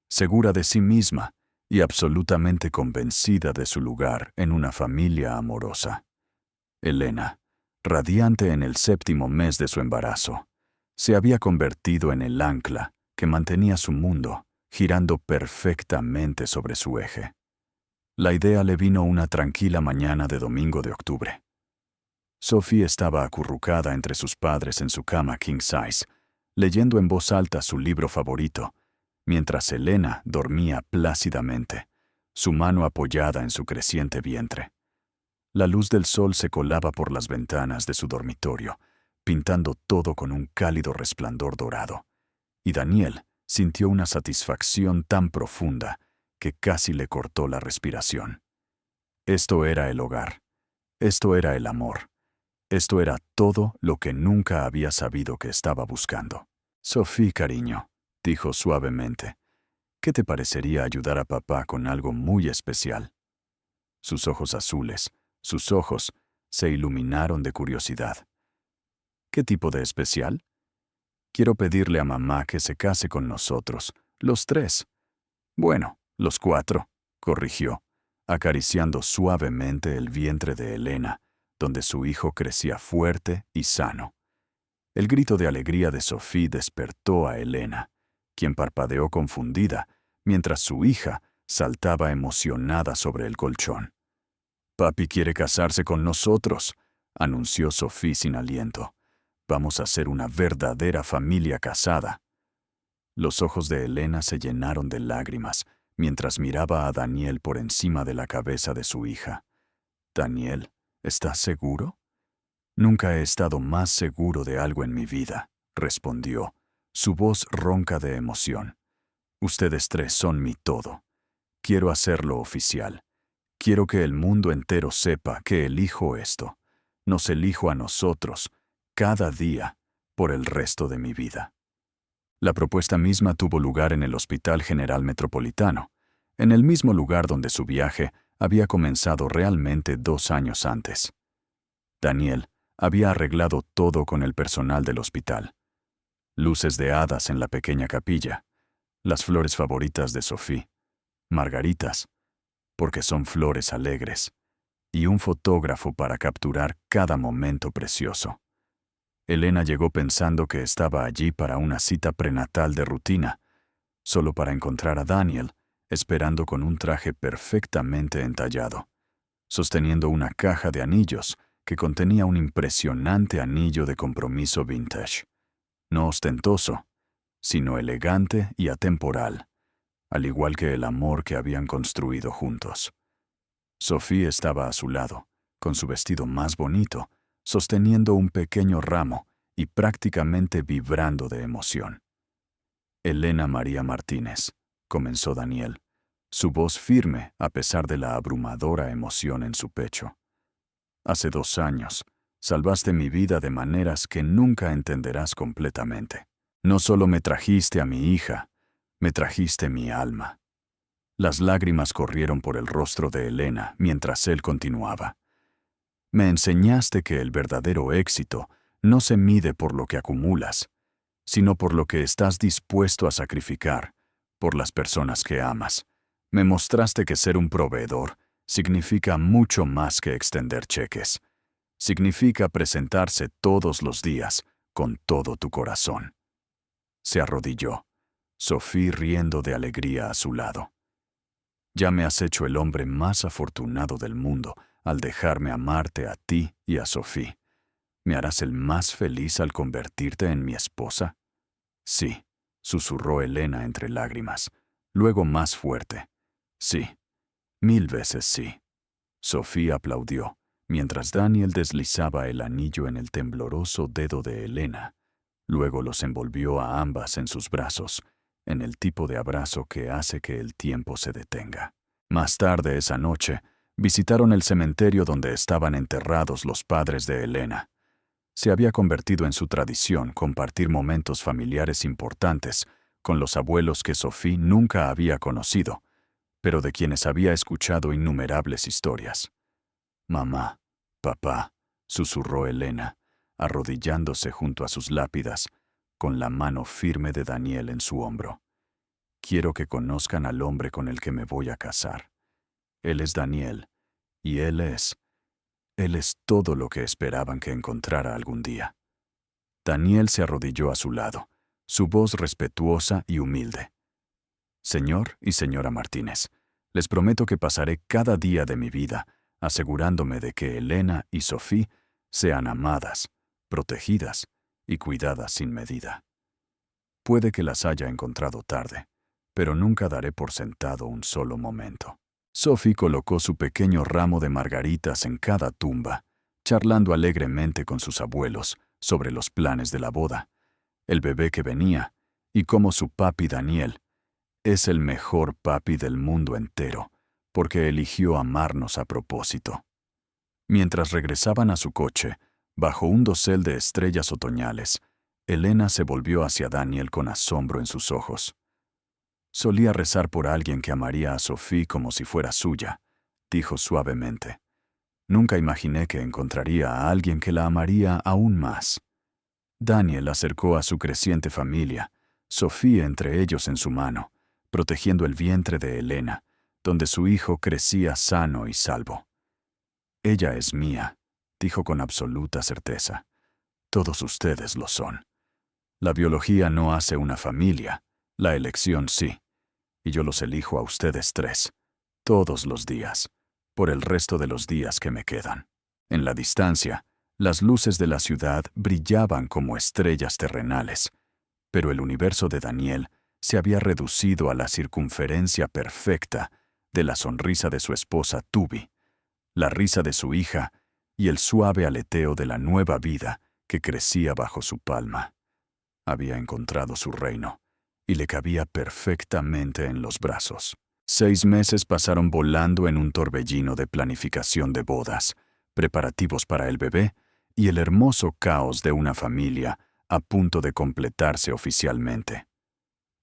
segura de sí misma y absolutamente convencida de su lugar en una familia amorosa. Elena, radiante en el 7º mes de su embarazo, se había convertido en el ancla que mantenía su mundo girando perfectamente sobre su eje. La idea le vino una tranquila mañana de domingo de octubre. Sophie estaba acurrucada entre sus padres en su cama king size, leyendo en voz alta su libro favorito, mientras Elena dormía plácidamente, su mano apoyada en su creciente vientre. La luz del sol se colaba por las ventanas de su dormitorio, pintando todo con un cálido resplandor dorado, y Daniel sintió una satisfacción tan profunda que casi le cortó la respiración. Esto era el hogar, esto era el amor, esto era todo lo que nunca había sabido que estaba buscando. Sophie, cariño, dijo suavemente, ¿qué te parecería ayudar a papá con algo muy especial? Sus ojos azules, sus ojos, se iluminaron de curiosidad. ¿Qué tipo de especial? Quiero pedirle a mamá que se case con nosotros, los 3. Bueno, los 4, corrigió, acariciando suavemente el vientre de Elena, donde su hijo crecía fuerte y sano. El grito de alegría de Sophie despertó a Elena, quien parpadeó confundida, mientras su hija saltaba emocionada sobre el colchón. «Papi quiere casarse con nosotros», anunció Sophie sin aliento. «Vamos a ser una verdadera familia casada». Los ojos de Elena se llenaron de lágrimas mientras miraba a Daniel por encima de la cabeza de su hija. «Daniel, ¿estás seguro?» «Nunca he estado más seguro de algo en mi vida», respondió, su voz ronca de emoción. «Ustedes 3 son mi todo. Quiero hacerlo oficial. Quiero que el mundo entero sepa que elijo esto. Nos elijo a nosotros, cada día, por el resto de mi vida». La propuesta misma tuvo lugar en el Hospital General Metropolitano, en el mismo lugar donde su viaje había comenzado realmente 2 años antes. Daniel había arreglado todo con el personal del hospital. Luces de hadas en la pequeña capilla, las flores favoritas de Sophie, margaritas, porque son flores alegres, y un fotógrafo para capturar cada momento precioso. Elena llegó pensando que estaba allí para una cita prenatal de rutina, solo para encontrar a Daniel, esperando con un traje perfectamente entallado, sosteniendo una caja de anillos que contenía un impresionante anillo de compromiso vintage, no ostentoso, sino elegante y atemporal, al igual que el amor que habían construido juntos. Sophie estaba a su lado, con su vestido más bonito, sosteniendo un pequeño ramo y prácticamente vibrando de emoción. «Elena María Martínez», comenzó Daniel, su voz firme a pesar de la abrumadora emoción en su pecho. «Hace 2 años, salvaste mi vida de maneras que nunca entenderás completamente. No solo me trajiste a mi hija, me trajiste mi alma». Las lágrimas corrieron por el rostro de Elena mientras él continuaba. «Me enseñaste que el verdadero éxito no se mide por lo que acumulas, sino por lo que estás dispuesto a sacrificar, por las personas que amas. Me mostraste que ser un proveedor significa mucho más que extender cheques. Significa presentarse todos los días con todo tu corazón. Se arrodilló, Sophie riendo de alegría a su lado. Ya me has hecho el hombre más afortunado del mundo al dejarme amarte a ti y a Sophie. ¿Me harás el más feliz al convertirte en mi esposa? Sí, susurró Elena entre lágrimas, luego más fuerte. Sí, 1000 veces sí. Sophie aplaudió, mientras Daniel deslizaba el anillo en el tembloroso dedo de Elena. Luego los envolvió a ambas en sus brazos, en el tipo de abrazo que hace que el tiempo se detenga. Más tarde esa noche, visitaron el cementerio donde estaban enterrados los padres de Elena. Se había convertido en su tradición compartir momentos familiares importantes con los abuelos que Sophie nunca había conocido, pero de quienes había escuchado innumerables historias. «Mamá, papá», susurró Elena, arrodillándose junto a sus lápidas, con la mano firme de Daniel en su hombro. «Quiero que conozcan al hombre con el que me voy a casar. Él es Daniel, y él es todo lo que esperaban que encontrara algún día». Daniel se arrodilló a su lado, su voz respetuosa y humilde. «Señor y señora Martínez, les prometo que pasaré cada día de mi vida asegurándome de que Elena y Sophie sean amadas, protegidas y cuidadas sin medida. Puede que las haya encontrado tarde, pero nunca daré por sentado un solo momento». Sophie colocó su pequeño ramo de margaritas en cada tumba, charlando alegremente con sus abuelos sobre los planes de la boda, el bebé que venía y cómo su papi Daniel es el mejor papi del mundo entero, porque eligió amarnos a propósito. Mientras regresaban a su coche, bajo un dosel de estrellas otoñales, Elena se volvió hacia Daniel con asombro en sus ojos. «Solía rezar por alguien que amaría a Sophie como si fuera suya», dijo suavemente. «Nunca imaginé que encontraría a alguien que la amaría aún más». Daniel acercó a su creciente familia, Sophie entre ellos en su mano, protegiendo el vientre de Elena, donde su hijo crecía sano y salvo. «Ella es mía», dijo con absoluta certeza. «Todos ustedes lo son. La biología no hace una familia, la elección sí. Y yo los elijo a ustedes tres, todos los días, por el resto de los días que me quedan». En la distancia, las luces de la ciudad brillaban como estrellas terrenales, pero el universo de Daniel se había reducido a la circunferencia perfecta de la sonrisa de su esposa Tubi, la risa de su hija y el suave aleteo de la nueva vida que crecía bajo su palma. Había encontrado su reino y le cabía perfectamente en los brazos. 6 meses pasaron volando en un torbellino de planificación de bodas, preparativos para el bebé y el hermoso caos de una familia a punto de completarse oficialmente.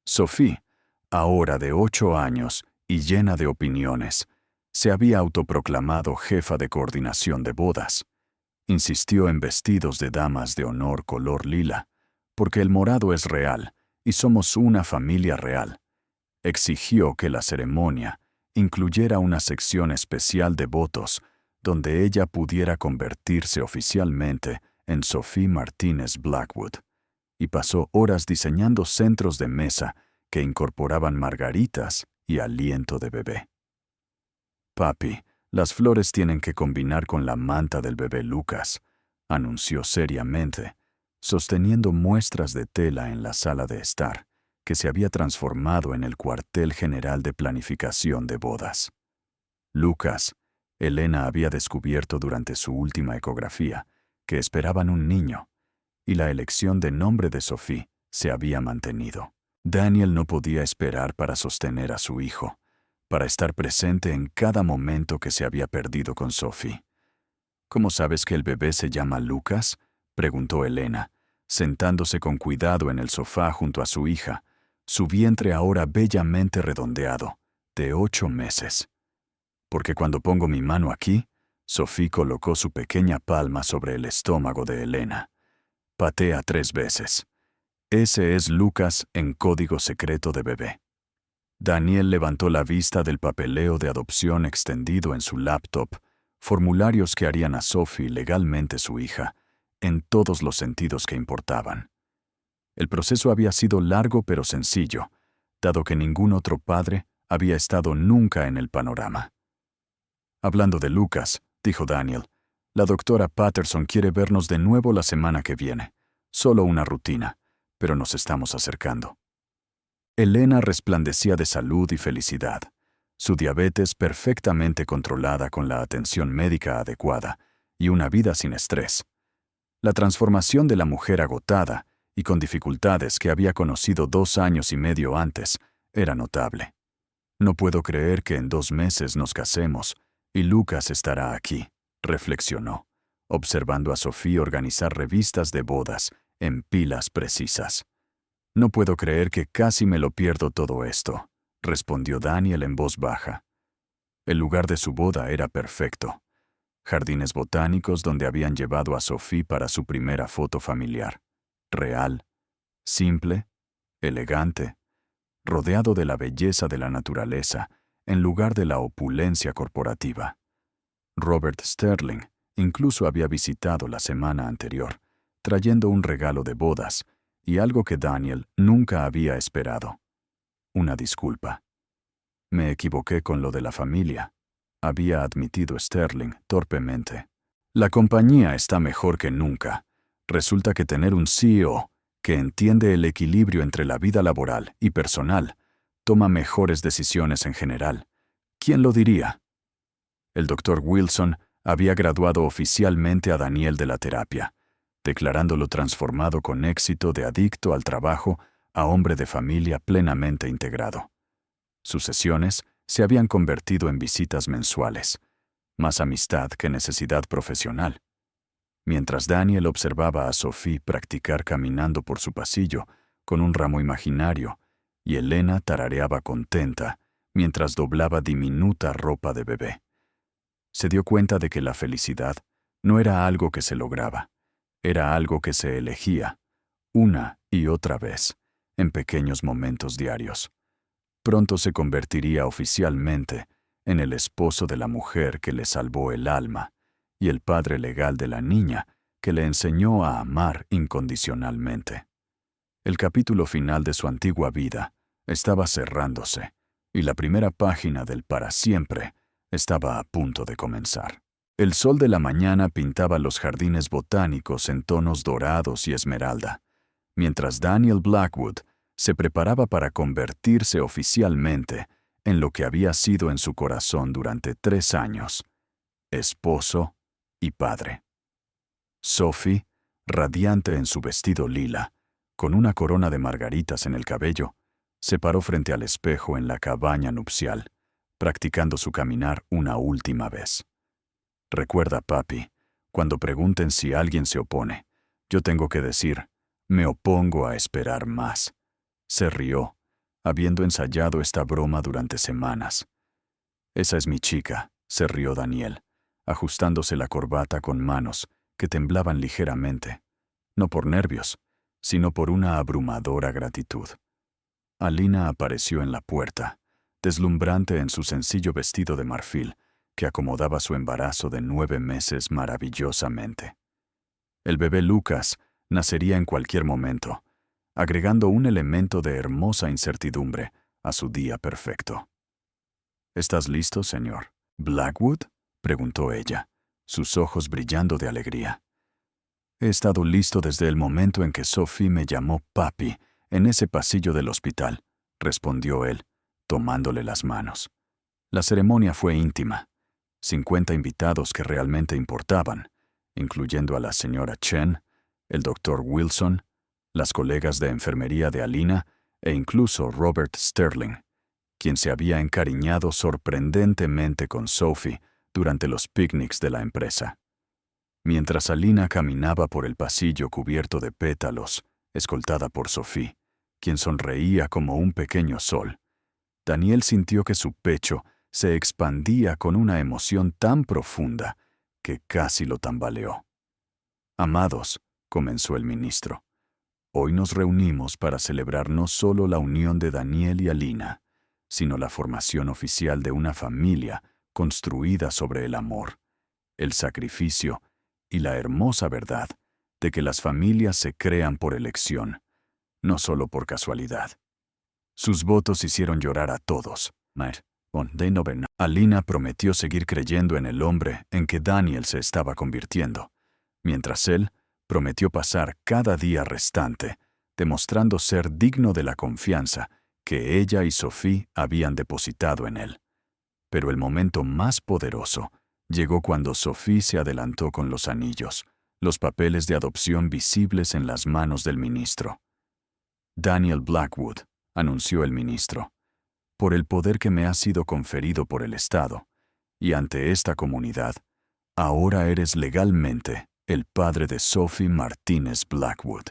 Sophie, ahora de 8 años y llena de opiniones, se había autoproclamado jefa de coordinación de bodas. Insistió en vestidos de damas de honor color lila, porque el morado es real y somos una familia real. Exigió que la ceremonia incluyera una sección especial de votos donde ella pudiera convertirse oficialmente en Sophie Martínez Blackwood, y pasó horas diseñando centros de mesa que incorporaban margaritas y aliento de bebé. «Papi, las flores tienen que combinar con la manta del bebé Lucas», anunció seriamente, sosteniendo muestras de tela en la sala de estar, que se había transformado en el cuartel general de planificación de bodas. Lucas, Elena había descubierto durante su última ecografía que esperaban un niño, y la elección de nombre de Sophie se había mantenido. Daniel no podía esperar para sostener a su hijo, para estar presente en cada momento que se había perdido con Sophie. «¿Cómo sabes que el bebé se llama Lucas?», preguntó Elena, sentándose con cuidado en el sofá junto a su hija, su vientre ahora bellamente redondeado, de 8 meses. «Porque cuando pongo mi mano aquí», Sophie colocó su pequeña palma sobre el estómago de Elena. «Patea 3 veces. Ese es Lucas en código secreto de bebé». Daniel levantó la vista del papeleo de adopción extendido en su laptop, formularios que harían a Sophie legalmente su hija, en todos los sentidos que importaban. El proceso había sido largo pero sencillo, dado que ningún otro padre había estado nunca en el panorama. Hablando de Lucas, dijo Daniel, la doctora Patterson quiere vernos de nuevo la semana que viene. Solo una rutina, pero nos estamos acercando. Elena resplandecía de salud y felicidad, su diabetes perfectamente controlada con la atención médica adecuada y una vida sin estrés. La transformación de la mujer agotada y con dificultades que había conocido 2 años y medio antes era notable. No puedo creer que en 2 meses nos casemos y Lucas estará aquí, reflexionó, observando a Sophie organizar revistas de bodas en pilas precisas. No puedo creer que casi me lo pierdo todo esto, respondió Daniel en voz baja. El lugar de su boda era perfecto. Jardines botánicos donde habían llevado a Sophie para su primera foto familiar. Real, simple, elegante, rodeado de la belleza de la naturaleza, en lugar de la opulencia corporativa. Robert Sterling incluso había visitado la semana anterior, trayendo un regalo de bodas y algo que Daniel nunca había esperado. Una disculpa. Me equivoqué con lo de la familia, había admitido Sterling torpemente. La compañía está mejor que nunca. Resulta que tener un CEO que entiende el equilibrio entre la vida laboral y personal toma mejores decisiones en general. ¿Quién lo diría? El Dr. Wilson había graduado oficialmente a Daniel de la terapia, declarándolo transformado con éxito de adicto al trabajo a hombre de familia plenamente integrado. Sus sesiones se habían convertido en visitas mensuales, más amistad que necesidad profesional. Mientras Daniel observaba a Sophie practicar caminando por su pasillo con un ramo imaginario, y Elena tarareaba contenta mientras doblaba diminuta ropa de bebé. Se dio cuenta de que la felicidad no era algo que se lograba, era algo que se elegía, una y otra vez, en pequeños momentos diarios. Pronto se convertiría oficialmente en el esposo de la mujer que le salvó el alma y el padre legal de la niña que le enseñó a amar incondicionalmente. El capítulo final de su antigua vida estaba cerrándose y la primera página del para siempre estaba a punto de comenzar. El sol de la mañana pintaba los jardines botánicos en tonos dorados y esmeralda, mientras Daniel Blackwood se preparaba para convertirse oficialmente en lo que había sido en su corazón durante 3 años, esposo y padre. Sophie, radiante en su vestido lila, con una corona de margaritas en el cabello, se paró frente al espejo en la cabaña nupcial, practicando su caminar una última vez. Recuerda, papi, cuando pregunten si alguien se opone, yo tengo que decir, me opongo a esperar más. Se rió, habiendo ensayado esta broma durante semanas. Esa es mi chica, se rió Daniel, ajustándose la corbata con manos que temblaban ligeramente, no por nervios, sino por una abrumadora gratitud. Alina apareció en la puerta, deslumbrante en su sencillo vestido de marfil, que acomodaba su embarazo de 9 meses maravillosamente. El bebé Lucas nacería en cualquier momento, agregando un elemento de hermosa incertidumbre a su día perfecto. ¿Estás listo, señor Blackwood?, preguntó ella, sus ojos brillando de alegría. He estado listo desde el momento en que Sophie me llamó papi en ese pasillo del hospital, respondió él, tomándole las manos. La ceremonia fue íntima. 50 invitados que realmente importaban, incluyendo a la señora Chen, el Dr. Wilson, las colegas de enfermería de Alina e incluso Robert Sterling, quien se había encariñado sorprendentemente con Sophie durante los picnics de la empresa. Mientras Alina caminaba por el pasillo cubierto de pétalos, escoltada por Sophie, quien sonreía como un pequeño sol, Daniel sintió que su pecho se expandía con una emoción tan profunda que casi lo tambaleó. Amados, comenzó el ministro, hoy nos reunimos para celebrar no solo la unión de Daniel y Alina, sino la formación oficial de una familia construida sobre el amor, el sacrificio y la hermosa verdad de que las familias se crean por elección, no solo por casualidad. Sus votos hicieron llorar a todos. Alina prometió seguir creyendo en el hombre en que Daniel se estaba convirtiendo, mientras él prometió pasar cada día restante, demostrando ser digno de la confianza que ella y Sophie habían depositado en él. Pero el momento más poderoso llegó cuando Sophie se adelantó con los anillos, los papeles de adopción visibles en las manos del ministro. Daniel Blackwood, anunció el ministro, por el poder que me ha sido conferido por el Estado, y ante esta comunidad, ahora eres legalmente el padre de Sophie Martínez Blackwood.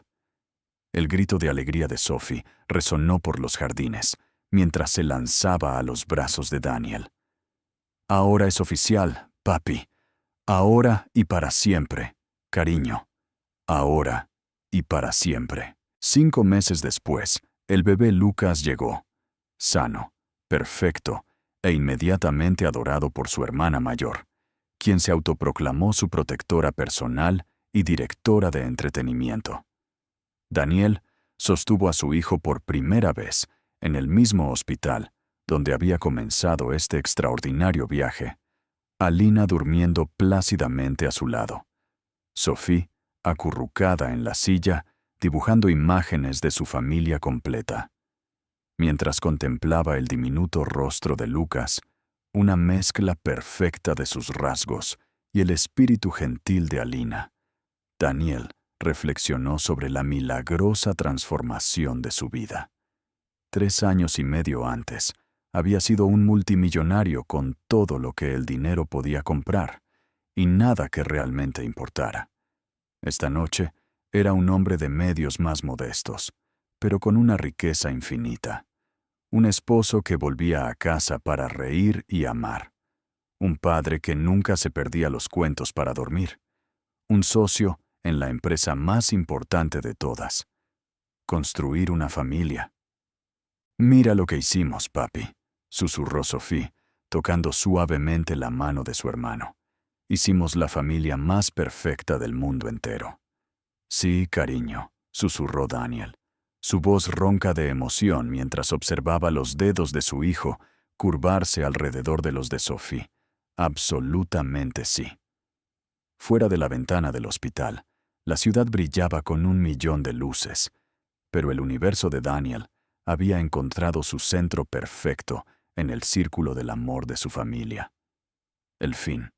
El grito de alegría de Sophie resonó por los jardines, mientras se lanzaba a los brazos de Daniel. Ahora es oficial, papi. Ahora y para siempre, cariño. Ahora y para siempre. 5 meses después, el bebé Lucas llegó, sano, perfecto e inmediatamente adorado por su hermana mayor, quien se autoproclamó su protectora personal y directora de entretenimiento. Daniel sostuvo a su hijo por primera vez en el mismo hospital donde había comenzado este extraordinario viaje, Alina durmiendo plácidamente a su lado, Sophie acurrucada en la silla, dibujando imágenes de su familia completa. Mientras contemplaba el diminuto rostro de Lucas, una mezcla perfecta de sus rasgos y el espíritu gentil de Alina, Daniel reflexionó sobre la milagrosa transformación de su vida. 3 años y medio antes, había sido un multimillonario con todo lo que el dinero podía comprar, y nada que realmente importara. Esta noche era un hombre de medios más modestos, pero con una riqueza infinita. Un esposo que volvía a casa para reír y amar. Un padre que nunca se perdía los cuentos para dormir. Un socio en la empresa más importante de todas. Construir una familia. «Mira lo que hicimos, papi», susurró Sophie, tocando suavemente la mano de su hermano. «Hicimos la familia más perfecta del mundo entero». «Sí, cariño», susurró Daniel, su voz ronca de emoción mientras observaba los dedos de su hijo curvarse alrededor de los de Sophie. «Absolutamente sí». Fuera de la ventana del hospital, la ciudad brillaba con 1.000.000 de luces, pero el universo de Daniel había encontrado su centro perfecto en el círculo del amor de su familia. El fin.